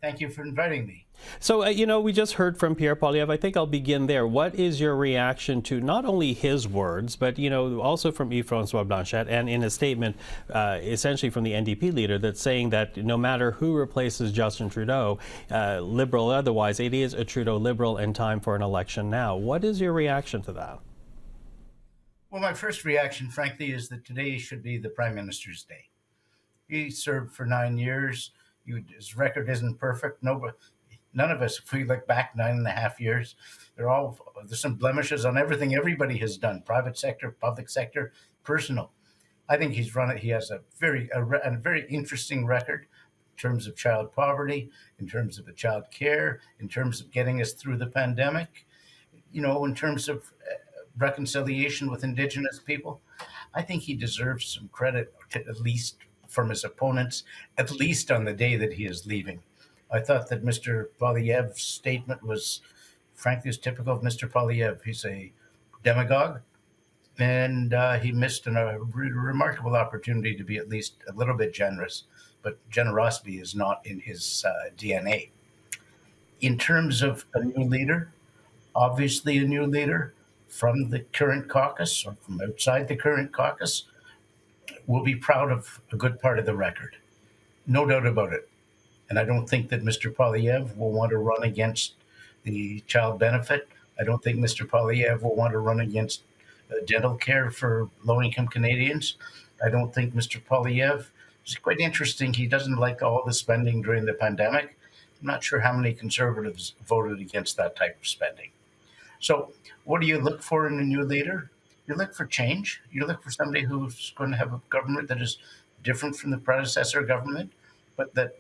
Thank you for inviting me. So, we just heard from Pierre Poilievre. I think I'll begin there. What is your reaction to not only his words, but, also from Yves-François Blanchet, and in a statement essentially from the NDP leader that's saying that no matter who replaces Justin Trudeau, Liberal or otherwise, it is a Trudeau Liberal and time for an election now. What is your reaction to that? Well, my first reaction, frankly, is that today should be the Prime Minister's day. He served for 9 years. His record isn't perfect. None of us, if we look back 9.5 years, there's some blemishes on everything everybody has done: private sector, public sector, personal. I think he has a very interesting record in terms of child poverty, in terms of the child care, in terms of getting us through the pandemic, in terms of reconciliation with Indigenous people. I think he deserves some credit, at least from his opponents, at least on the day that he is leaving. I thought that Mr. Poilievre's statement was, frankly, is typical of Mr. Poilievre. He's a demagogue, and he missed a remarkable opportunity to be at least a little bit generous, but generosity is not in his DNA. In terms of a new leader, obviously a new leader from the current caucus or from outside the current caucus will be proud of a good part of the record. No doubt about it. And I don't think that Mr. Poilievre will want to run against the child benefit. I don't think Mr. Poilievre will want to run against dental care for low-income Canadians. I don't think Mr. Poilievre, it's quite interesting, he doesn't like all the spending during the pandemic. I'm not sure how many Conservatives voted against that type of spending. So what do you look for in a new leader? You look for change. You look for somebody who's going to have a government that is different from the predecessor government, but that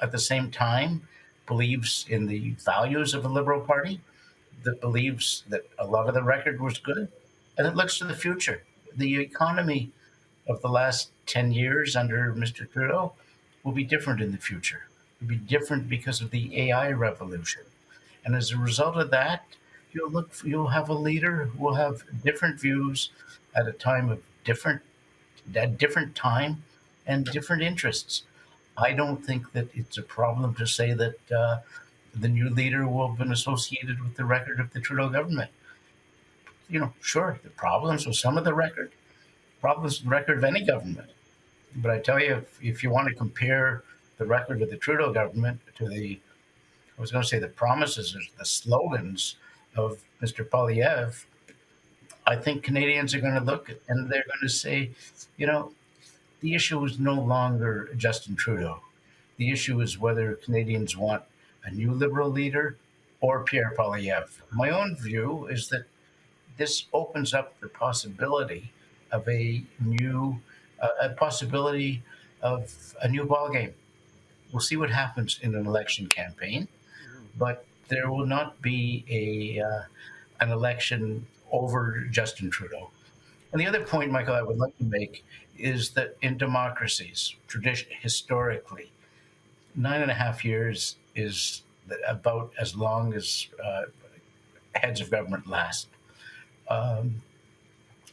at the same time believes in the values of a Liberal Party, that believes that a lot of the record was good, and it looks to the future. The economy of the last 10 years under Mr. Trudeau will be different in the future. It will be different because of the AI revolution. And as a result of that, you'll have a leader who will have different views at a time of different time and different interests. I don't think that it's a problem to say that the new leader will have been associated with the record of the Trudeau government. Sure, the problems with some of the record, problems with the record of any government. But I tell you, if you want to compare the record of the Trudeau government to the promises, the slogans of Mr. Poilievre, I think Canadians are going to look and they're going to say, the issue is no longer Justin Trudeau. The issue is whether Canadians want a new Liberal leader or Pierre Poilievre. My own view is that this opens up the possibility of a new ballgame. We'll see what happens in an election campaign, but there will not be an election over Justin Trudeau. And the other point, Michael, I would like to make is that in democracies, historically, 9.5 years is about as long as heads of government last. And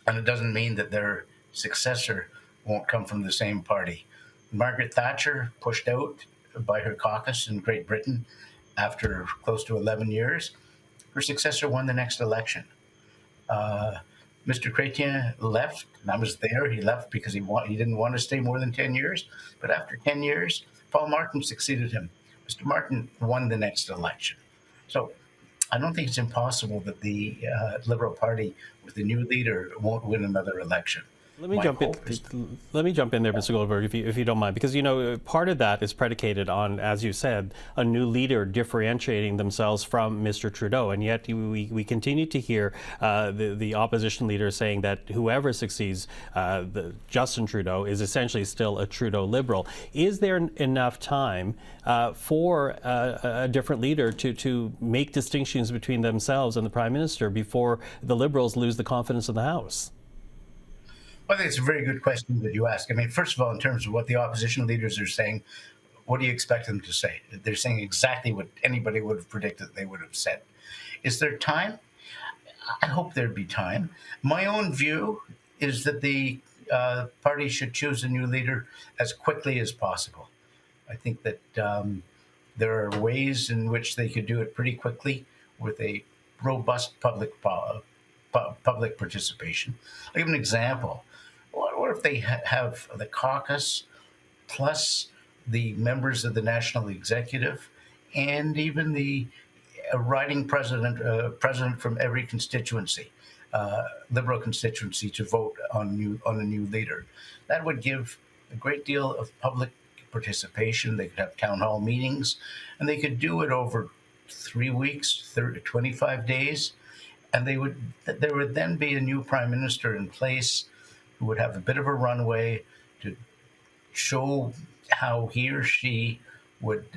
it doesn't mean that their successor won't come from the same party. Margaret Thatcher, pushed out by her caucus in Great Britain after close to 11 years, her successor won the next election. Mr. Chrétien left, and I was there. He left because he didn't want to stay more than 10 years. But after 10 years, Paul Martin succeeded him. Mr. Martin won the next election. So I don't think it's impossible that the Liberal Party with the new leader won't win another election. Let me jump in there, Mr. Goldberg, if you don't mind, because, part of that is predicated on, as you said, a new leader differentiating themselves from Mr. Trudeau. And yet we continue to hear the opposition leader saying that whoever succeeds Justin Trudeau is essentially still a Trudeau Liberal. Is there enough time for a different leader to make distinctions between themselves and the Prime Minister before the Liberals lose the confidence of the House? Well, I think it's a very good question that you ask. I mean, first of all, in terms of what the opposition leaders are saying, what do you expect them to say? They're saying exactly what anybody would have predicted they would have said. Is there time? I hope there'd be time. My own view is that the party should choose a new leader as quickly as possible. I think that there are ways in which they could do it pretty quickly with a robust public participation. I'll give an example. What if they have the caucus plus the members of the national executive and even the riding president from every constituency, Liberal constituency, to vote on a new leader? That would give a great deal of public participation. They could have town hall meetings, and they could do it over 3 weeks, 25 days. And there would then be a new prime minister in place who would have a bit of a runway to show how he or she would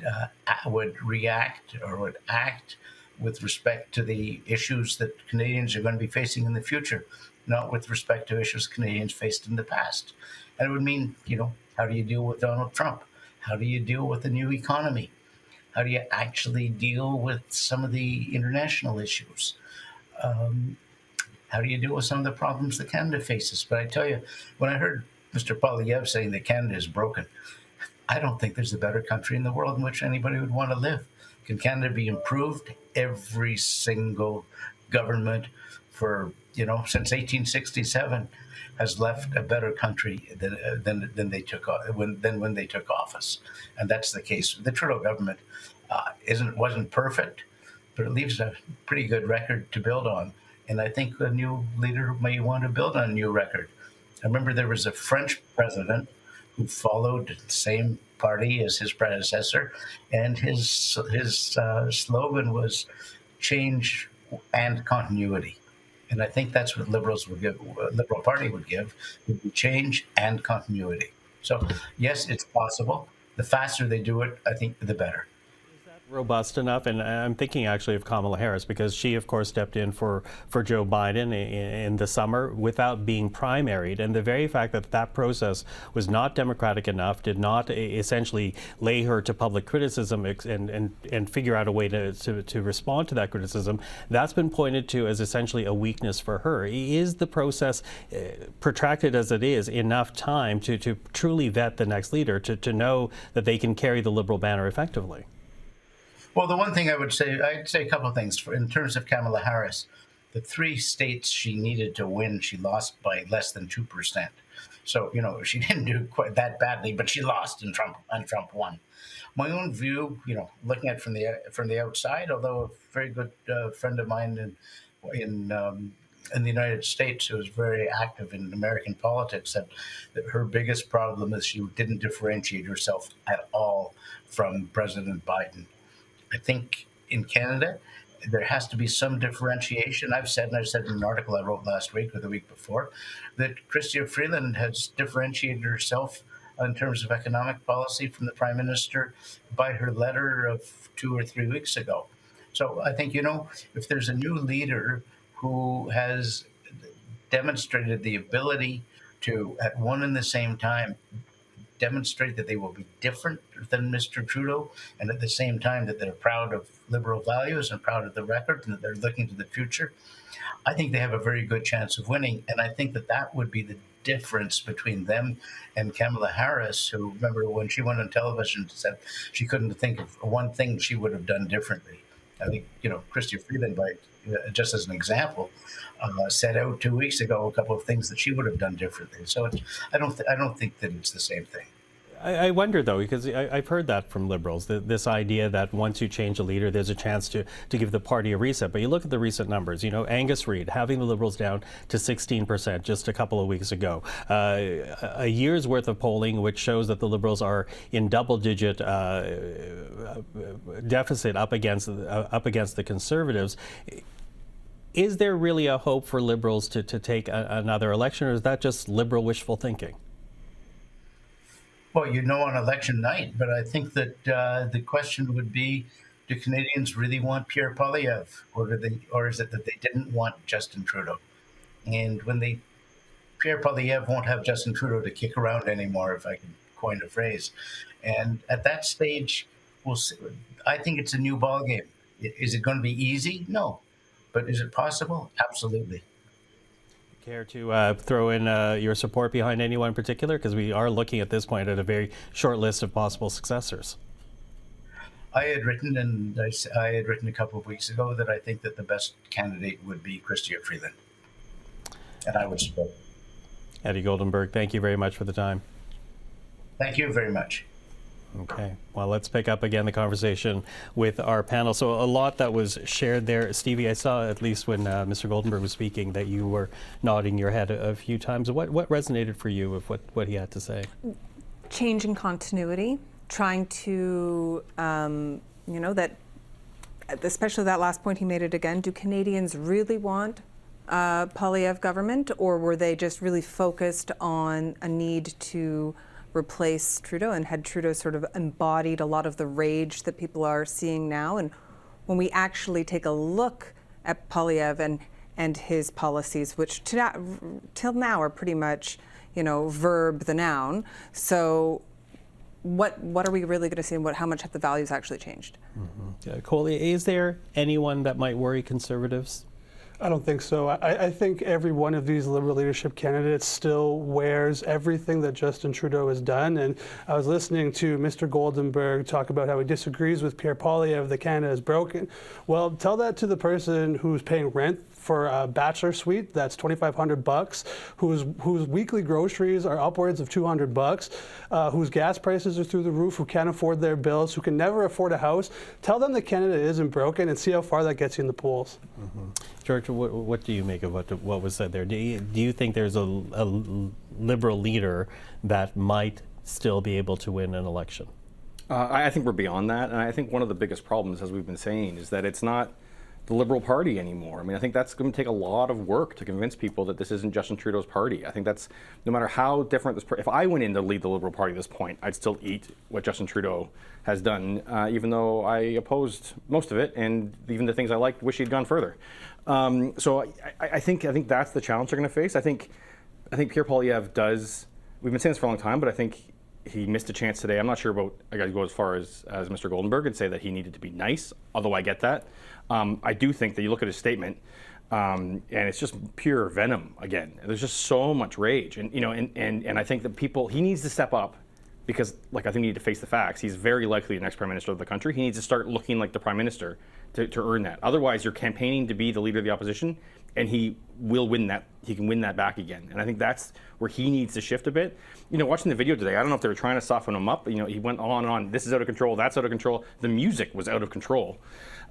react or would act with respect to the issues that Canadians are going to be facing in the future, not with respect to issues Canadians faced in the past. And it would mean, how do you deal with Donald Trump? How do you deal with the new economy? How do you actually deal with some of the international issues? How do you deal with some of the problems that Canada faces? But I tell you, when I heard Mr. Poilievre saying that Canada is broken, I don't think there's a better country in the world in which anybody would want to live. Can Canada be improved? Every single government for, since 1867 has left a better country than when they took office. And that's the case. The Trudeau government wasn't perfect, but it leaves a pretty good record to build on. And I think a new leader may want to build on a new record. I remember there was a French president who followed the same party as his predecessor, and his slogan was change and continuity. And I think that's what Liberals would give, Liberal Party would give, would be change and continuity. So yes, it's possible. The faster they do it, I think the better. Robust enough, and I'm thinking actually of Kamala Harris, because she, of course, stepped in for Joe Biden in the summer without being primaried, and the very fact that that process was not democratic enough did not essentially lay her to public criticism and figure out a way to respond to that criticism. That's been pointed to as essentially a weakness for her. Is the process, protracted as it is, enough time to truly vet the next leader, to know that they can carry the Liberal banner effectively? Well, the one thing I'd say a couple of things. In terms of Kamala Harris, the 3 states she needed to win, she lost by less than 2%. So, she didn't do quite that badly, but she lost and Trump won. My own view, looking at it from the outside, although a very good friend of mine in the United States who was very active in American politics said that her biggest problem is she didn't differentiate herself at all from President Biden. I think in Canada, there has to be some differentiation. I've said in an article I wrote last week or the week before, that Chrystia Freeland has differentiated herself in terms of economic policy from the Prime Minister by her letter of 2 or 3 weeks ago. So I think, if there's a new leader who has demonstrated the ability to, at one and the same time, demonstrate that they will be different than Mr. Trudeau, and at the same time that they're proud of Liberal values and proud of the record and that they're looking to the future, I think they have a very good chance of winning. And I think that that would be the difference between them and Kamala Harris, who, remember, when she went on television, said she couldn't think of one thing she would have done differently. I think, Chrystia Freeland, just as an example, set out 2 weeks ago a couple of things that she would have done differently. So I don't think that it's the same thing. I wonder, though, because I've heard that from Liberals, this idea that once you change a leader, there's a chance to give the party a reset. But you look at the recent numbers, Angus Reid having the Liberals down to 16% just a couple of weeks ago. A year's worth of polling which shows that the Liberals are in double-digit deficit up against the Conservatives. Is there really a hope for Liberals to take another election, or is that just Liberal wishful thinking? Well, on election night, but I think that the question would be, do Canadians really want Pierre Poilievre, or is it that they didn't want Justin Trudeau? And when Pierre Poilievre won't have Justin Trudeau to kick around anymore, if I can coin a phrase. And at that stage, we'll see. I think it's a new ballgame. Is it going to be easy? No. But is it possible? Absolutely. Care to throw in your support behind anyone in particular? Because we are looking at this point at a very short list of possible successors. I had written a couple of weeks ago that I think that the best candidate would be Chrystia Freeland. And I would support. Eddie Goldenberg, thank you very much for the time. Thank you very much. Okay, well, let's pick up again the conversation with our panel. So a lot that was shared there. Stevie, I saw, at least when Mr. Goldenberg was speaking, that you were nodding your head a few times. What resonated for you with what he had to say? Change in continuity, trying to, that, especially that last point he made it again, do Canadians really want a Poilievre government, or were they just really focused on a need to replace Trudeau, and had Trudeau sort of embodied a lot of the rage that people are seeing now? And when we actually take a look at Poilievre and his policies, which till now are pretty much, verb the noun. So what are we really going to see, and how much have the values actually changed? Mm-hmm. Cole, is there anyone that might worry Conservatives? I don't think so. I think every one of these Liberal leadership candidates still wears everything that Justin Trudeau has done. And I was listening to Mr. Goldenberg talk about how he disagrees with Pierre Poilievre that Canada is broken. Well, tell that to the person who's paying rent for a bachelor suite that's $2,500, whose weekly groceries are upwards of $200, whose gas prices are through the roof, who can't afford their bills, who can never afford a house. Tell them that Canada isn't broken, and see how far that gets you in the polls. Mm-hmm. George, what do you make of what was said there? Do you think there's a Liberal leader that might still be able to win an election? I think we're beyond that, and I think one of the biggest problems, as we've been saying, is that it's not the Liberal Party anymore. I mean, I think that's going to take a lot of work to convince people that this isn't Justin Trudeau's party. I think that's, no matter how different this, if I went in to lead the Liberal Party at this point, I'd still eat what Justin Trudeau has done, even though I opposed most of it, and even the things I liked, wish he'd gone further. So I think that's the challenge they're going to face. I think Pierre Poilievre does. We've been saying this for a long time, but I think he missed a chance today. I'm not sure about. I got to go as far as Mr. Goldenberg and say that he needed to be nice. Although I get that, I do think that you look at his statement, and it's just pure venom again. There's just so much rage, and and I think that he needs to step up. Because, I think we need to face the facts. He's very likely the next prime minister of the country. He needs to start looking like the prime minister to earn that. Otherwise, you're campaigning to be the leader of the opposition, and he will win that. He can win that back again. And I think that's where he needs to shift a bit. Watching the video today, I don't know if they were trying to soften him up. He went on and on. This is out of control. That's out of control. The music was out of control.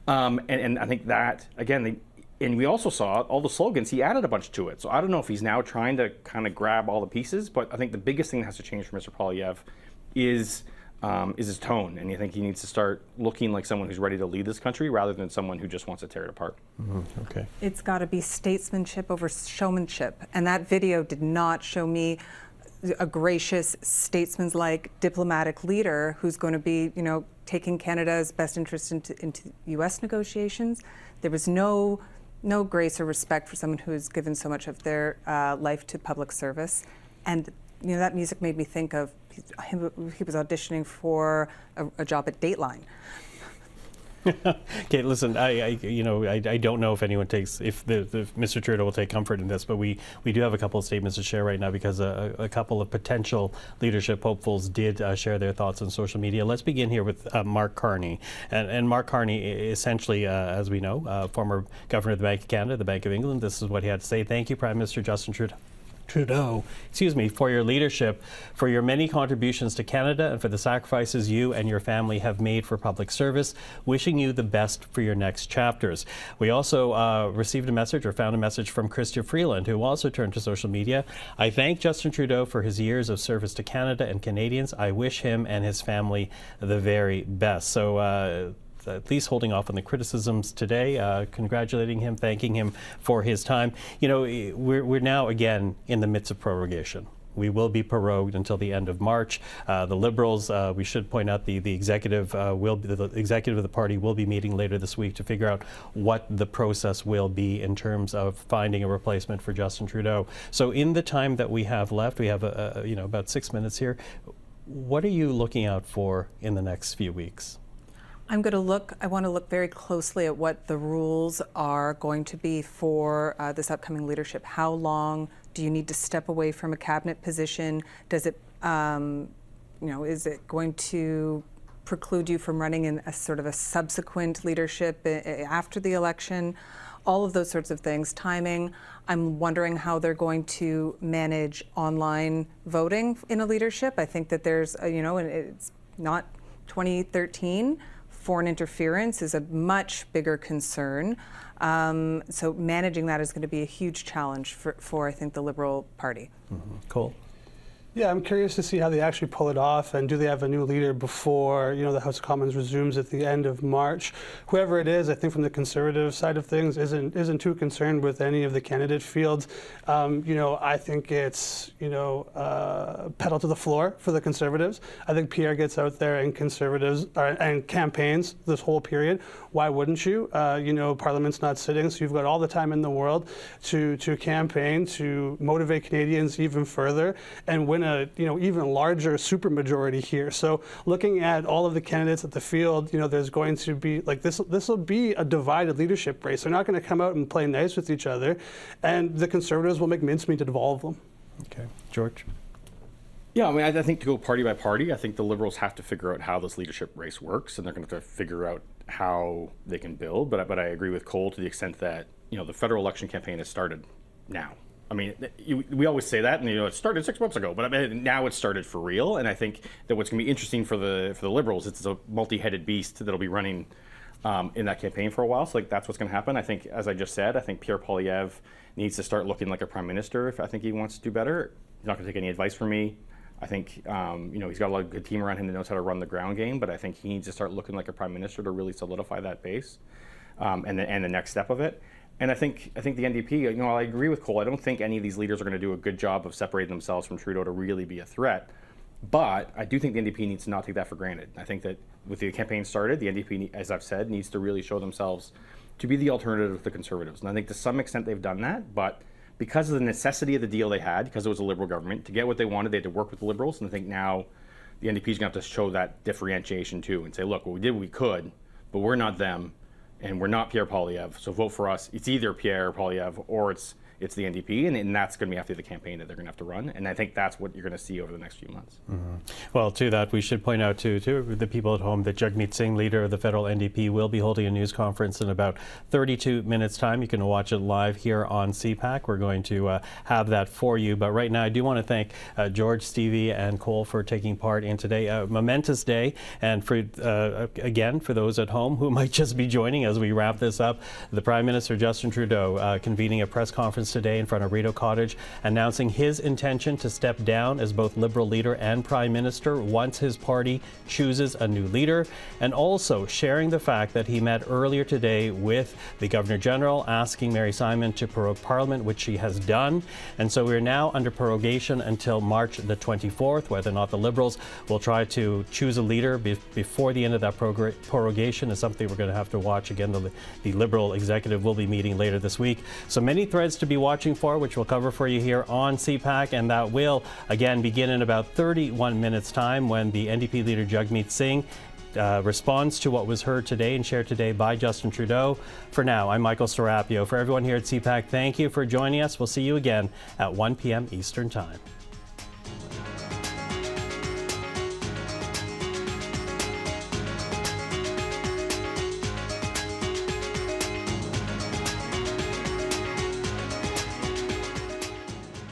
And I think that, again, and we also saw all the slogans. He added a bunch to it. So I don't know if he's now trying to kind of grab all the pieces. But I think the biggest thing that has to change for Mr. Poilievre is his tone, and I think he needs to start looking like someone who's ready to lead this country rather than someone who just wants to tear it apart. Mm-hmm. Okay. It's got to be statesmanship over showmanship, and that video did not show me a gracious, statesman-like diplomatic leader who's going to be, taking Canada's best interest into U.S. negotiations. There was no no grace or respect for someone who's given so much of their life to public service. And that music made me think of him. He was auditioning for a job at Dateline. Okay, listen, I don't know if anyone takes, if Mr. Trudeau will take comfort in this, but we do have a couple of statements to share right now because a couple of potential leadership hopefuls did share their thoughts on social media. Let's begin here with Mark Carney. And Mark Carney, essentially, as we know, former governor of the Bank of Canada, the Bank of England. This is what he had to say. Thank you, Prime Minister Justin Trudeau, for your leadership, for your many contributions to Canada, and for the sacrifices you and your family have made for public service. Wishing you the best for your next chapters. We also received a message, or found a message, from Chrystia Freeland, who also turned to social media. I thank Justin Trudeau for his years of service to Canada and Canadians. I wish him and his family the very best. So at least holding off on the criticisms today, congratulating him, thanking him for his time. We're now again in the midst of prorogation. We will be prorogued until the end of March. The Liberals, we should point out, the executive the executive of the party will be meeting later this week to figure out what the process will be in terms of finding a replacement for Justin Trudeau. So in the time that we have left, we have about 6 minutes here. What are you looking out for in the next few weeks? I want to look very closely at what the rules are going to be for this upcoming leadership. How long do you need to step away from a cabinet position? Does it, is it going to preclude you from running in a sort of a subsequent leadership after the election? All of those sorts of things. Timing. I'm wondering how they're going to manage online voting in a leadership. I think that there's, and it's not 2013. Foreign interference is a much bigger concern. So managing that is going to be a huge challenge for I think, the Liberal Party. Mm-hmm. Cole? Yeah, I'm curious to see how they actually pull it off, and do they have a new leader before the House of Commons resumes at the end of March? Whoever it is, I think from the Conservative side of things isn't too concerned with any of the candidate fields. I think it's pedal to the floor for the Conservatives. I think Pierre gets out there and and campaigns this whole period. Why wouldn't you? Parliament's not sitting, so you've got all the time in the world to campaign, to motivate Canadians even further, and win a even larger supermajority here. So looking at all of the candidates at the field, there's going to be this will be a divided leadership race. They're not going to come out and play nice with each other, and the Conservatives will make mincemeat of all of them. Okay, George. Yeah, I mean, I think to go party by party, I think the Liberals have to figure out how this leadership race works, and they're going to have to figure out how they can build. But I agree with Cole to the extent that the federal election campaign has started now. I mean, we always say that, and it started 6 months ago, but I mean, now it's started for real. And I think that what's going to be interesting for the Liberals, it's a multi-headed beast that'll be running in that campaign for a while. So that's what's going to happen. I think, as I just said, I think Pierre Poilievre needs to start looking like a prime minister if I think he wants to do better. He's not going to take any advice from me. I think he's got a lot of good team around him that knows how to run the ground game, but I think he needs to start looking like a prime minister to really solidify that base and the next step of it. And I think the NDP, I agree with Cole. I don't think any of these leaders are going to do a good job of separating themselves from Trudeau to really be a threat. But I do think the NDP needs to not take that for granted. I think that with the campaign started, the NDP, as I've said, needs to really show themselves to be the alternative to the Conservatives. And I think to some extent they've done that, but because of the necessity of the deal they had, because it was a Liberal government, to get what they wanted, they had to work with the Liberals. And I think now the NDP is going to have to show that differentiation too and say, look, well, we did what we could, but we're not them. And we're not Pierre Poilievre, so vote for us. It's either Pierre Poilievre or it's the NDP, and that's going to be after the campaign that they're going to have to run. And I think that's what you're going to see over the next few months. Mm-hmm. Well, to that, we should point out to the people at home that Jagmeet Singh, leader of the federal NDP, will be holding a news conference in about 32 minutes' time. You can watch it live here on CPAC. We're going to have that for you. But right now, I do want to thank George, Stevie, and Cole for taking part in today. A momentous day. And for again, for those at home who might just be joining as we wrap this up, the Prime Minister, Justin Trudeau, convening a press conference conference today in front of Rideau Cottage, announcing his intention to step down as both Liberal leader and Prime Minister once his party chooses a new leader, and also sharing the fact that he met earlier today with the Governor General, asking Mary Simon to prorogue Parliament, which she has done. And so we're now under prorogation until March the 24th. Whether or not the Liberals will try to choose a leader before the end of that prorogation is something we're going to have to watch. Again, the Liberal executive will be meeting later this week. So many threads to be watching for, which we'll cover for you here on CPAC, and that will again begin in about 31 minutes time when the NDP leader Jagmeet Singh responds to what was heard today and shared today by Justin Trudeau. For now, I'm Michael Serapio. For everyone here at CPAC, thank you for joining us. We'll see you again at 1 p.m. Eastern Time.